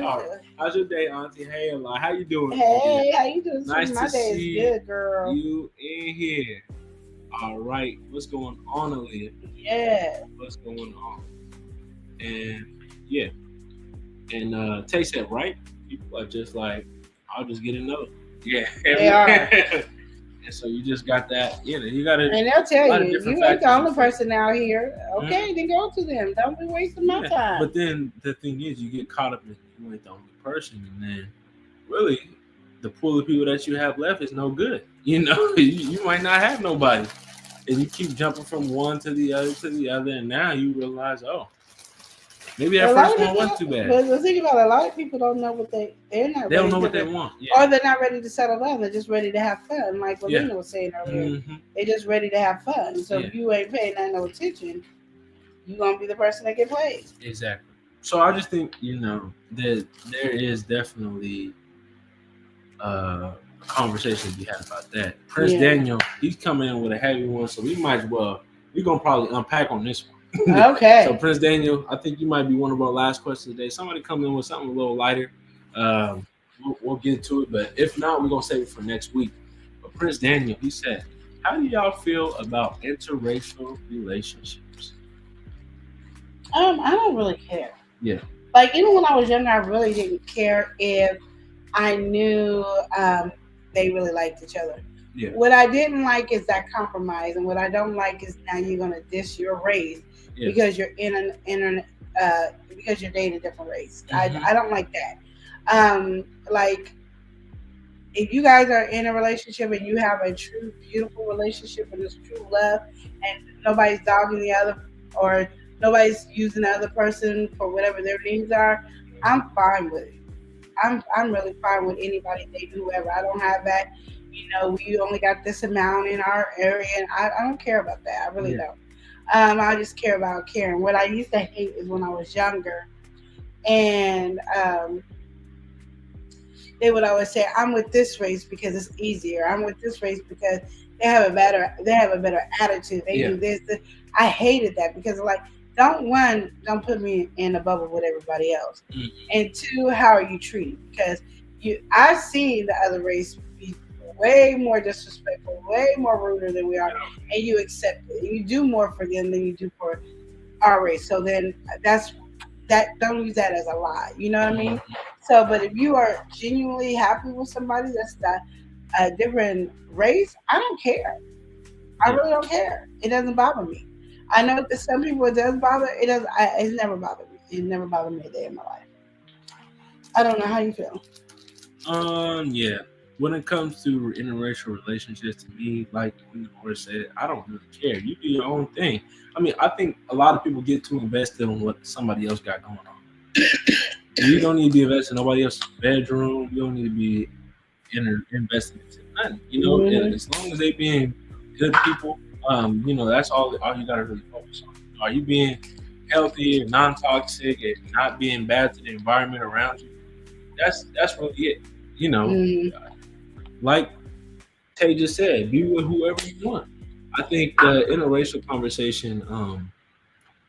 How's your day, Auntie? Hey, like, how you doing? Hey, how you doing? Nice My to day see is good, girl. you in here. All right, what's going on, Aaliyah? Yeah. What's going on? And yeah, and Tay said, right? People are just like, I'll just get another. Yeah, They are. And so you just got that. Yeah, you got to. And they'll tell lot of you, different you ain't the factors. only person out here. Okay, then go to them. Don't be wasting my time. But then the thing is, you get caught up in you ain't the only person, and then really the pool of people that you have left is no good. You know, you might not have nobody, and you keep jumping from one to the other, and now you realize, oh, maybe that A lot first of one wasn't too bad. But the thing about it, a lot of people don't know what they're not. They don't ready know to what they do. want. Yeah. Or they're not ready to settle down. They're just ready to have fun, like what Yeah. Lena was saying earlier. Mhm. They're just ready to have fun. So Yeah. if you ain't paying that no attention, you're gonna be the person that get played. Exactly. So I just think that there is definitely a conversation to be had about that. Prince Yeah. Daniel, he's coming in with a heavy one, so we're gonna probably unpack on this one. Okay. So Prince Daniel, I think you might be one of our last questions today. Somebody come in with something a little lighter. We'll get to it, but if not, we're gonna save it for next week. But Prince Daniel, he said, how do y'all feel about interracial relationships? I don't really care. Yeah. Like even when I was younger, I really didn't care if I knew they really liked each other. Yeah. What I didn't like is that compromise, and what I don't like is now you're gonna diss your race because you're because you're dating a different race. Mhm. I don't like that. Like if you guys are in a relationship and you have a true beautiful relationship and it's true love, and nobody's dogging the other or nobody's using the other person for whatever their needs are, I'm fine with it. I'm really fine with anybody dating whoever. I don't have that. We only got this amount in our area, and I don't care about that. I really don't. I just care about caring. What I used to hate is when I was younger, and they would always say, "I'm with this race because it's easier. I'm with this race because they have a better attitude. They do this." I hated that because don't put me in a bubble with everybody else. Mhm. And two, how are you treated? Because I've seen the other race be way more disrespectful, way more ruder than we are, and you accept it. You do more for them than you do for our race. So then don't use that as a lie. You know what I mean? So, but if you are genuinely happy with somebody that's a different race, I don't care. I really don't care. It doesn't bother me. I know that some people it does bother. It does. It's never bothered me. It never bothered me a day in my life. I don't know how you feel. Yeah. When it comes to interracial relationships, to me, like Queen Orr said, I don't really care. You do your own thing. I mean, I think a lot of people get too invested in what somebody else got going on. You don't need to be invested in nobody else's bedroom. You don't need to be invested into nothing. And as long as they being good people, that's all you gotta really focus on. Are you being healthy and non-toxic and not being bad to the environment around you? That's really it. Like Tay just said, be with whoever you want. I think the interracial conversation,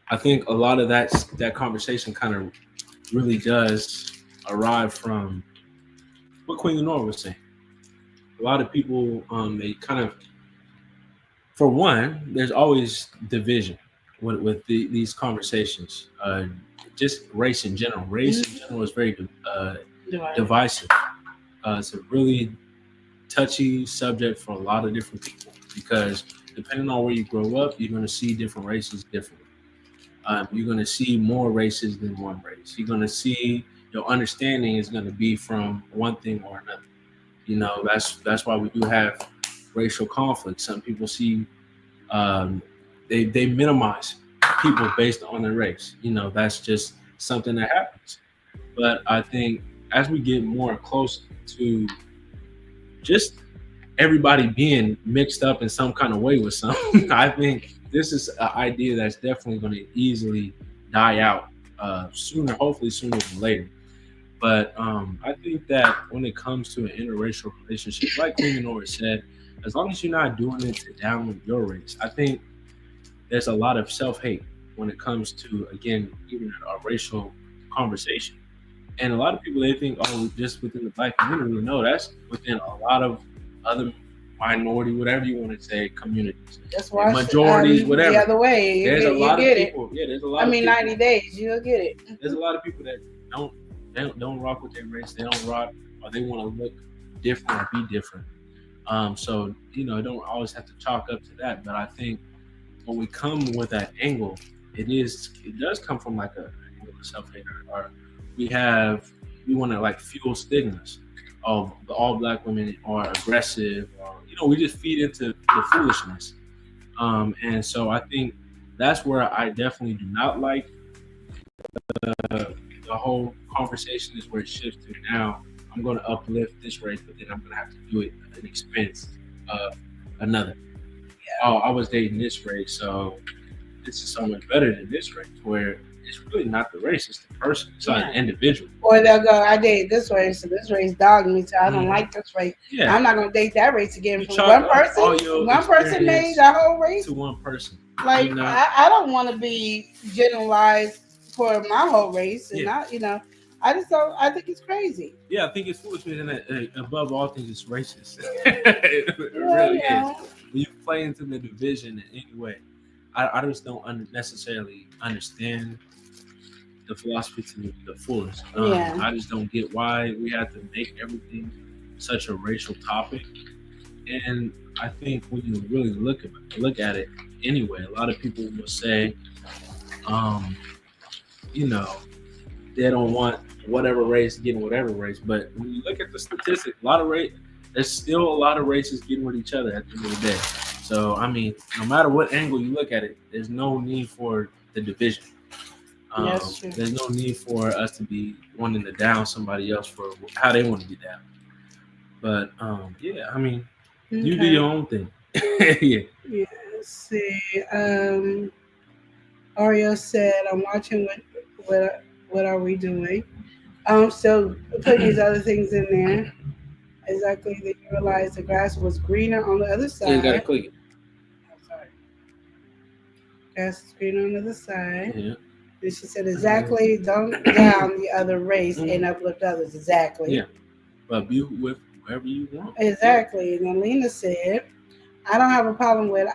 I think a lot of that conversation kind of really does arrive from what Queen Lenore was saying. a lot of people they kind of, for one, there's always division these conversations. Just race in general. Race in general is very divisive. It's a really touchy subject for a lot of different people because depending on where you grow up, you're going to see different races differently. You're going to see more races than one race. You're going to see your understanding is going to be from one thing or another. You know, that's why we do have racial conflict. Some people see they minimize people based on their race. You know, that's just something that happens. But I think as we get more close to just everybody being mixed up in some kind of way with something, I think this is an idea that's definitely going to easily die out sooner, hopefully sooner than later. But I think that when it comes to an interracial relationship, like Queen Nora said, as long as you're not doing it to down your race, I think there's a lot of self-hate when it comes to, again, even a racial conversation. And a lot of people, they think, oh, just within the Black community. No, that's within a lot of other minority, whatever you want to say, communities. That's why majorities, whatever. The other way. There's a lot of people. It. Yeah, there's a lot of people. 90 days, you'll get it. There's a lot of people that don't rock with their race. They don't rock, or they want to look different or be different. So, you know, it don't always have to chalk up to that. But I think when we come with that angle, it does come from like a self-hate, or we want to like fuel stigmas of all Black women are aggressive, or, you know, we just feed into the foolishness. And so I think that's where I definitely do not like the whole conversation is where it shifts to now. I'm going to uplift this race, but then I'm going to have to do it at the expense of another. Yeah. Oh, I was dating this race, so this is so much better than this race, where it's really not the race, it's the person. It's not an individual. Or they'll go, I dated this race, so this race dogged me, so I don't like this race. Yeah. I'm not going to date that race again. From one person, one person made the whole race. To one person. Like, you know? I don't want to be generalized for my whole race. And I, you know, I just don't, I think it's crazy. Yeah, I think it's foolish, and above all things, it's racist. It really is. When you play into the division in any way, I just don't necessarily understand the philosophy to the fullest. I just don't get why we have to make everything such a racial topic. And I think when you really look at it anyway, a lot of people will say, you know, they don't want whatever race getting whatever race. But when you look at the statistics, there's still a lot of races getting with each other at the end of the day. So, I mean, no matter what angle you look at it, there's no need for the division. There's no need for us to be wanting to down somebody else for how they want to be down. But, yeah, I mean, you do your own thing. Yeah. Let's see. Ario said, I'm watching what are we doing? I'm still putting these other things in there. Exactly. They realized the grass was greener on the other side. Yeah, you gotta click it. I'm sorry. Grass is greener on the other side. Yeah. And she said, exactly, don't down the other race and uplift others. Exactly. Yeah. But be with whoever you want. Exactly. And then Lena said, I don't have a problem with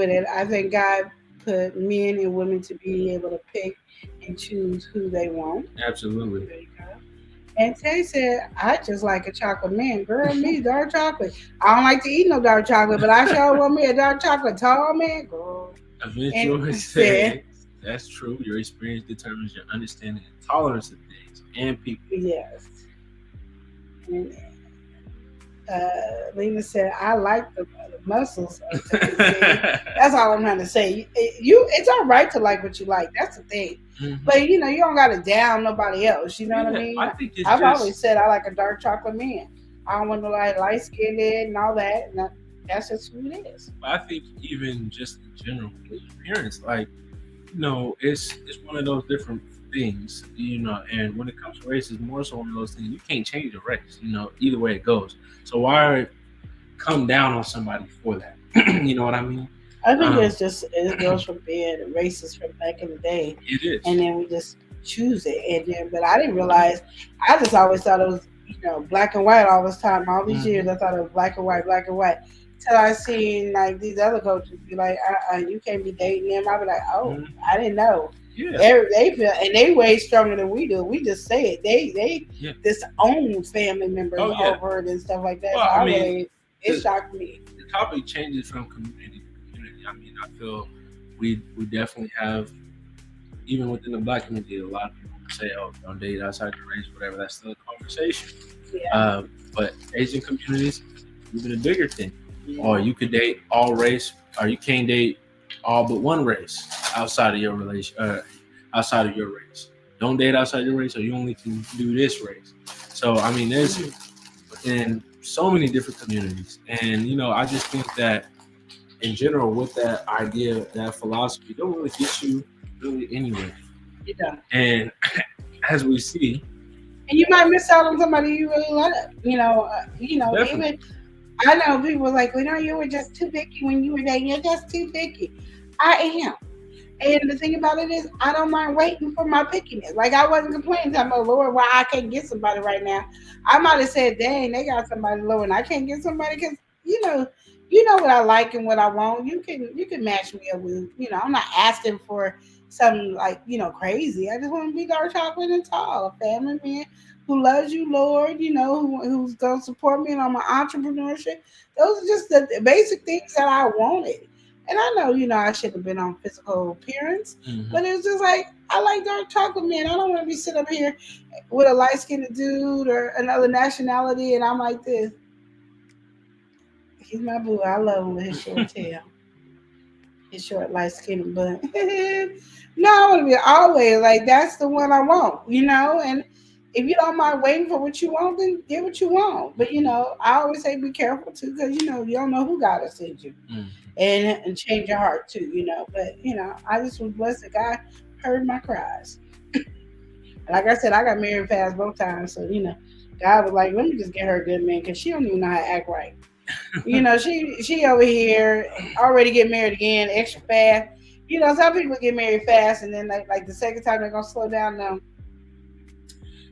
it. I think God put men and women to be able to pick and choose who they want. Absolutely. There you go. And Tay said, I just like a chocolate man. Girl, me, dark chocolate. I don't like to eat no dark chocolate, but I sure want me a dark chocolate tall man. Girl. Eventually said, that's true. Your experience determines your understanding and tolerance of things and people. Yes. And Lena said, I like the muscles. That's all I'm trying to say. It's all right to like what you like. That's the thing. Mm-hmm. But, you know, you don't got to down nobody else. You know what I mean? I've always said I like a dark chocolate man. I don't want to like light-skinned and all that. And that's just who it is. I think even just in general, appearance, like, you know, it's one of those different things, you know, and when it comes to race, it's more so one of those things, you can't change a race, you know, either way it goes. So why come down on somebody for that? You know what I mean? I think it goes from being racist from back in the day. It is. And then we just choose it. But I didn't realize, I just always thought it was black and white all this time. All these years, I thought it was black and white. Till I seen like these other coaches be like, you can't be dating them. I be like, I didn't know. Yeah. They feel, and they way stronger than we do. We just say it. They disown family members over it and stuff like that. Well, so I mean, it shocked me. The topic changes from community to community. I mean, I feel we definitely have, even within the black community, a lot of people say, "Oh, don't date outside your race," whatever. That's still a conversation. Yeah. But Asian communities, even a bigger thing. Or you could date all race, or you can't date all but one race outside of your outside of your race. Don't date outside your race, or you only can do this race. So I mean, there's in so many different communities, and I just think that in general, with that idea, that philosophy, don't really get you really anywhere. Yeah. And as we see, and you might miss out on somebody you really love. Even. I know people like, you were just too picky when you were dating. You're just too picky. I am. And the thing about it is, I don't mind waiting for my pickiness. Like, I wasn't complaining. I'm like, Lord, why I can't get somebody right now. I might have said, dang, they got somebody low and I can't get somebody because, you know what I like and what I want. You can match me up with, I'm not asking for something like, crazy. I just want to be dark chocolate and tall, a family man who loves you, Lord, who's going to support me on my entrepreneurship. Those are just the basic things that I wanted. And I know, I should have been on physical appearance, but it was just like, I like dark chocolate man. I don't want to be sitting up here with a light-skinned dude or another nationality, and I'm like this. He's my boo. I love him with his short tail. His short, light-skinned butt. No, I want to be always like, that's the one I want, and if you don't mind waiting for what you want, then get what you want. But, I always say be careful, too, because, you don't know who God has sent you. And change your heart, too, But, I just was blessed that God heard my cries. Like I said, I got married fast both times. So, God was like, let me just get her a good man because she don't even know how to act right. She over here already get married again, extra fast. Some people get married fast and then like the second time they're going to slow down now.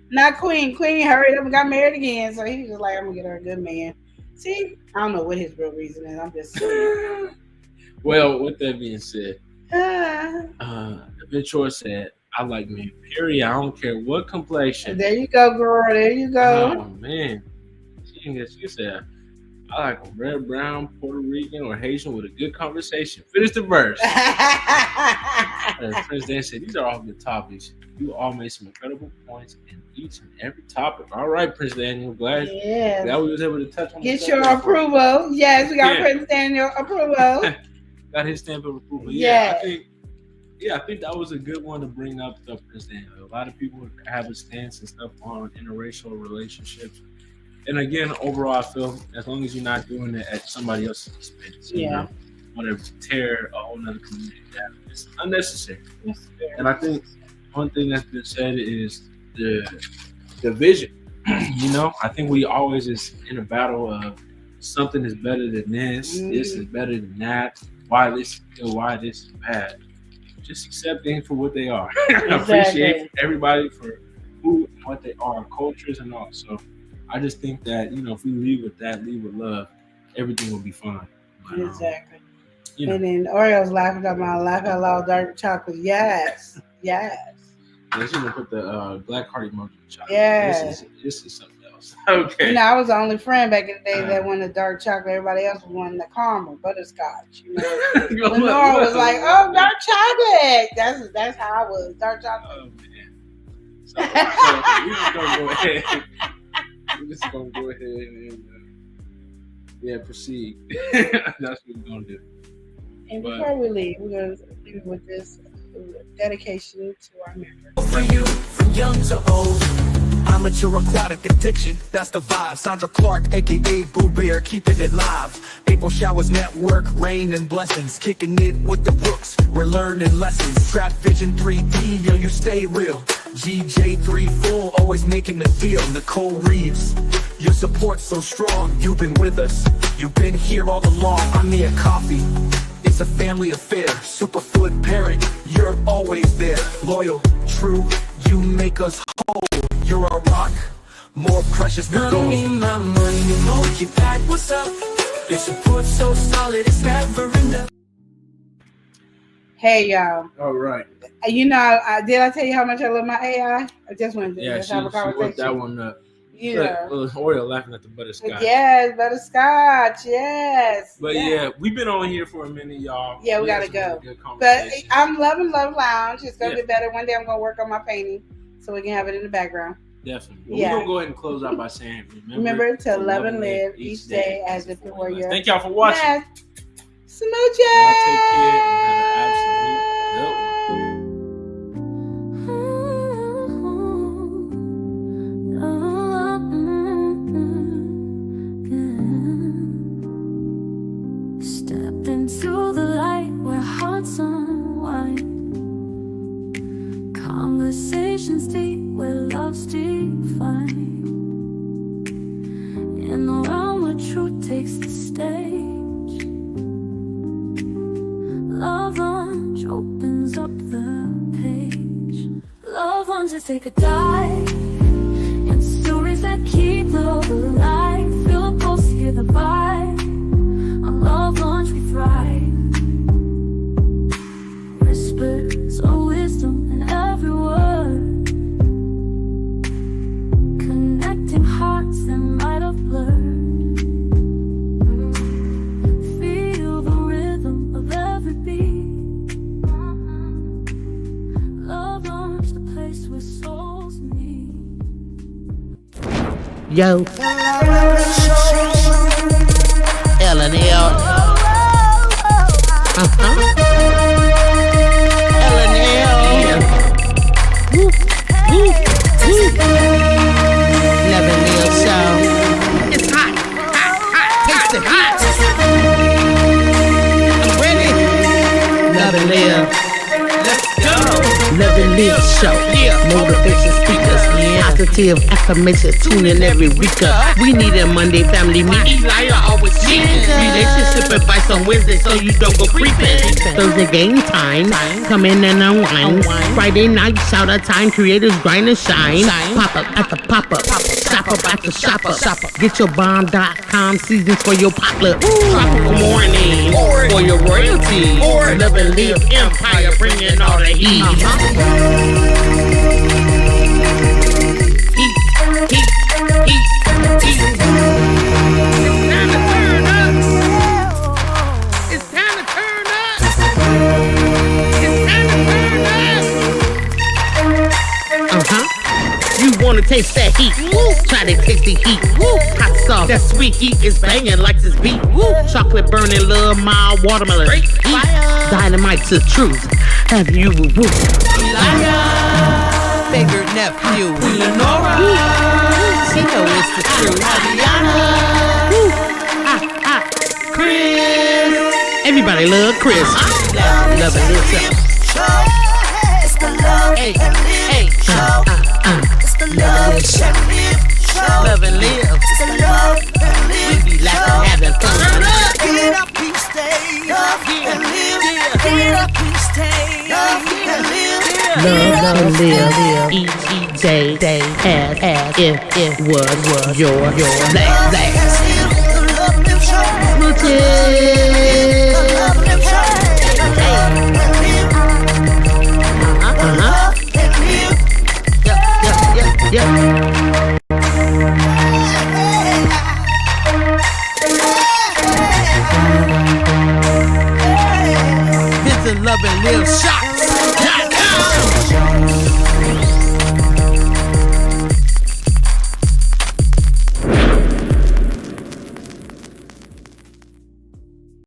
Not Queen. Queen hurried up and got married again. So he was just like, I'm going to get her a good man. See, I don't know what his real reason is. I'm just saying. Well, with that being said, Ventura said, I like men, period. I don't care what complexion. There you go, girl. There you go. Oh, man. She said, I like a red, brown, Puerto Rican, or Haitian with a good conversation. Finish the verse. Prince Dan said, these are all good topics. You all made some incredible points in each and every topic. All right, Prince Daniel. Glad that we was able to touch on. Get your approval. Yes, we got Prince Daniel approval. Got his stamp of approval. Yeah. I think that was a good one to bring up, Prince Daniel. A lot of people have a stance and stuff on interracial relationships. And again, overall, I feel as long as you're not doing it at somebody else's expense, whatever, to tear a whole nother community down, it's unnecessary. And I think one thing that's been said is the vision. I think we always is in a battle of something is better than this, this is better than that, why this is good, why this is bad. Just accept things for what they are. Appreciate everybody for who and what they are, cultures and all. So I just think that, if we leave with that, leave with love, everything will be fine. Exactly. And then Oreo's laughing at my laugh out loud dark chocolate. Yes. Let's even put the black heart emoji in chocolate. Yes. This is something else. Okay. I was the only friend back in the day that wanted dark chocolate. Everybody else was wanting the caramel, butterscotch. Lenore was like, oh, dark chocolate. That's how I was. Dark chocolate. Oh, man. So we're just going to go ahead. We're just going to go ahead and proceed. That's what we're going to do. And before we leave, we're going to leave with this dedication to our members. For you, from young to old, amateur aquatic addiction, that's the vibe. Sandra Clark, aka Boo Bear, keeping it live. April Showers Network, rain and blessings, kicking it with the books, we're learning lessons. Trap Vision 3D, yo, you stay real. GJ3 Full, always making the deal. Nicole Reeves, your support's so strong, you've been with us, you've been here all along. I'm Mia Coffee, it's a family affair. Superfoot parent, you're always there. Loyal, true, you make us whole. You're our rock, more precious than gold. Money, my money, emoji pack, what's up? Your support so solid, it's never enough. Hey, y'all. All right. You know, did I tell you how much I love my AI? I just wanted to Yeah, just she have a conversation. whipped that one up. Yeah. Look, Oreo laughing at the butterscotch. Yes, butterscotch. Yes. But yeah, we've been on here for a minute, y'all. Yeah, we gotta had some go. really good But conversation. I'm loving Love Lounge. It's gonna Yeah. get better. One day I'm gonna work on my painting so we can have it in the background. Definitely. But Yeah. we're gonna go ahead and close out by saying, Remember to love and live each day as if it were your Thank y'all for watching. last. Smooches. Y'all take care and have an absolute good one. Stepped into the light where hearts unwind, conversations deep where love's defined, in the realm where truth takes the stage. Love Lunch opens up the page. Love Lunch to take a dive in stories that keep love alive. Feel the pulse, hear the vibe. On Love Lunch we thrive. Whispers of wisdom in every word, connecting hearts that might have blurred. Feel the rhythm of every beat. Love Lunch, the place where souls meet. Yo. L&L. L&L. Woo, woo, woo. L&L show. It's hot, hot, hot, taste it hot. I'm ready. Love and live. Let's go. Love and live show. Motivation speakers. Positive affirmation. Tune in every week. We need a Monday family meeting. Always cheating. Relationship advice on Wednesday so you don't go creeping. Thursday game time. Come in and unwind. Friday night shout out time. Creators grind and shine. Pop up at the pop up. Shop up at the shop up. Get your bomb.com seasons for your potluck. Tropical morning for your royalty. Love and live empire bringing all the heat. It's time to turn up. It's time to turn up. You wanna taste that heat? Try to taste the heat. Hot sauce, that sweet heat is banging like this beat. Chocolate burning, love, mild watermelon. Heat. Dynamite to truth. Have you woo? Favorite nephew, Lenora. She know it's the truth. Chris. Everybody love Chris. Love and live show. It's the love Hey, and live hey. show. It's the love and live show. Love and live. It's the love and live We be laughing, having fun. Get up, you stay up and live. Get up, you stay up and live. Love and live each day as if it was your last. The love and live show. Smooches. The love and live show. Love and live. Yep. This is Love and Live Shop.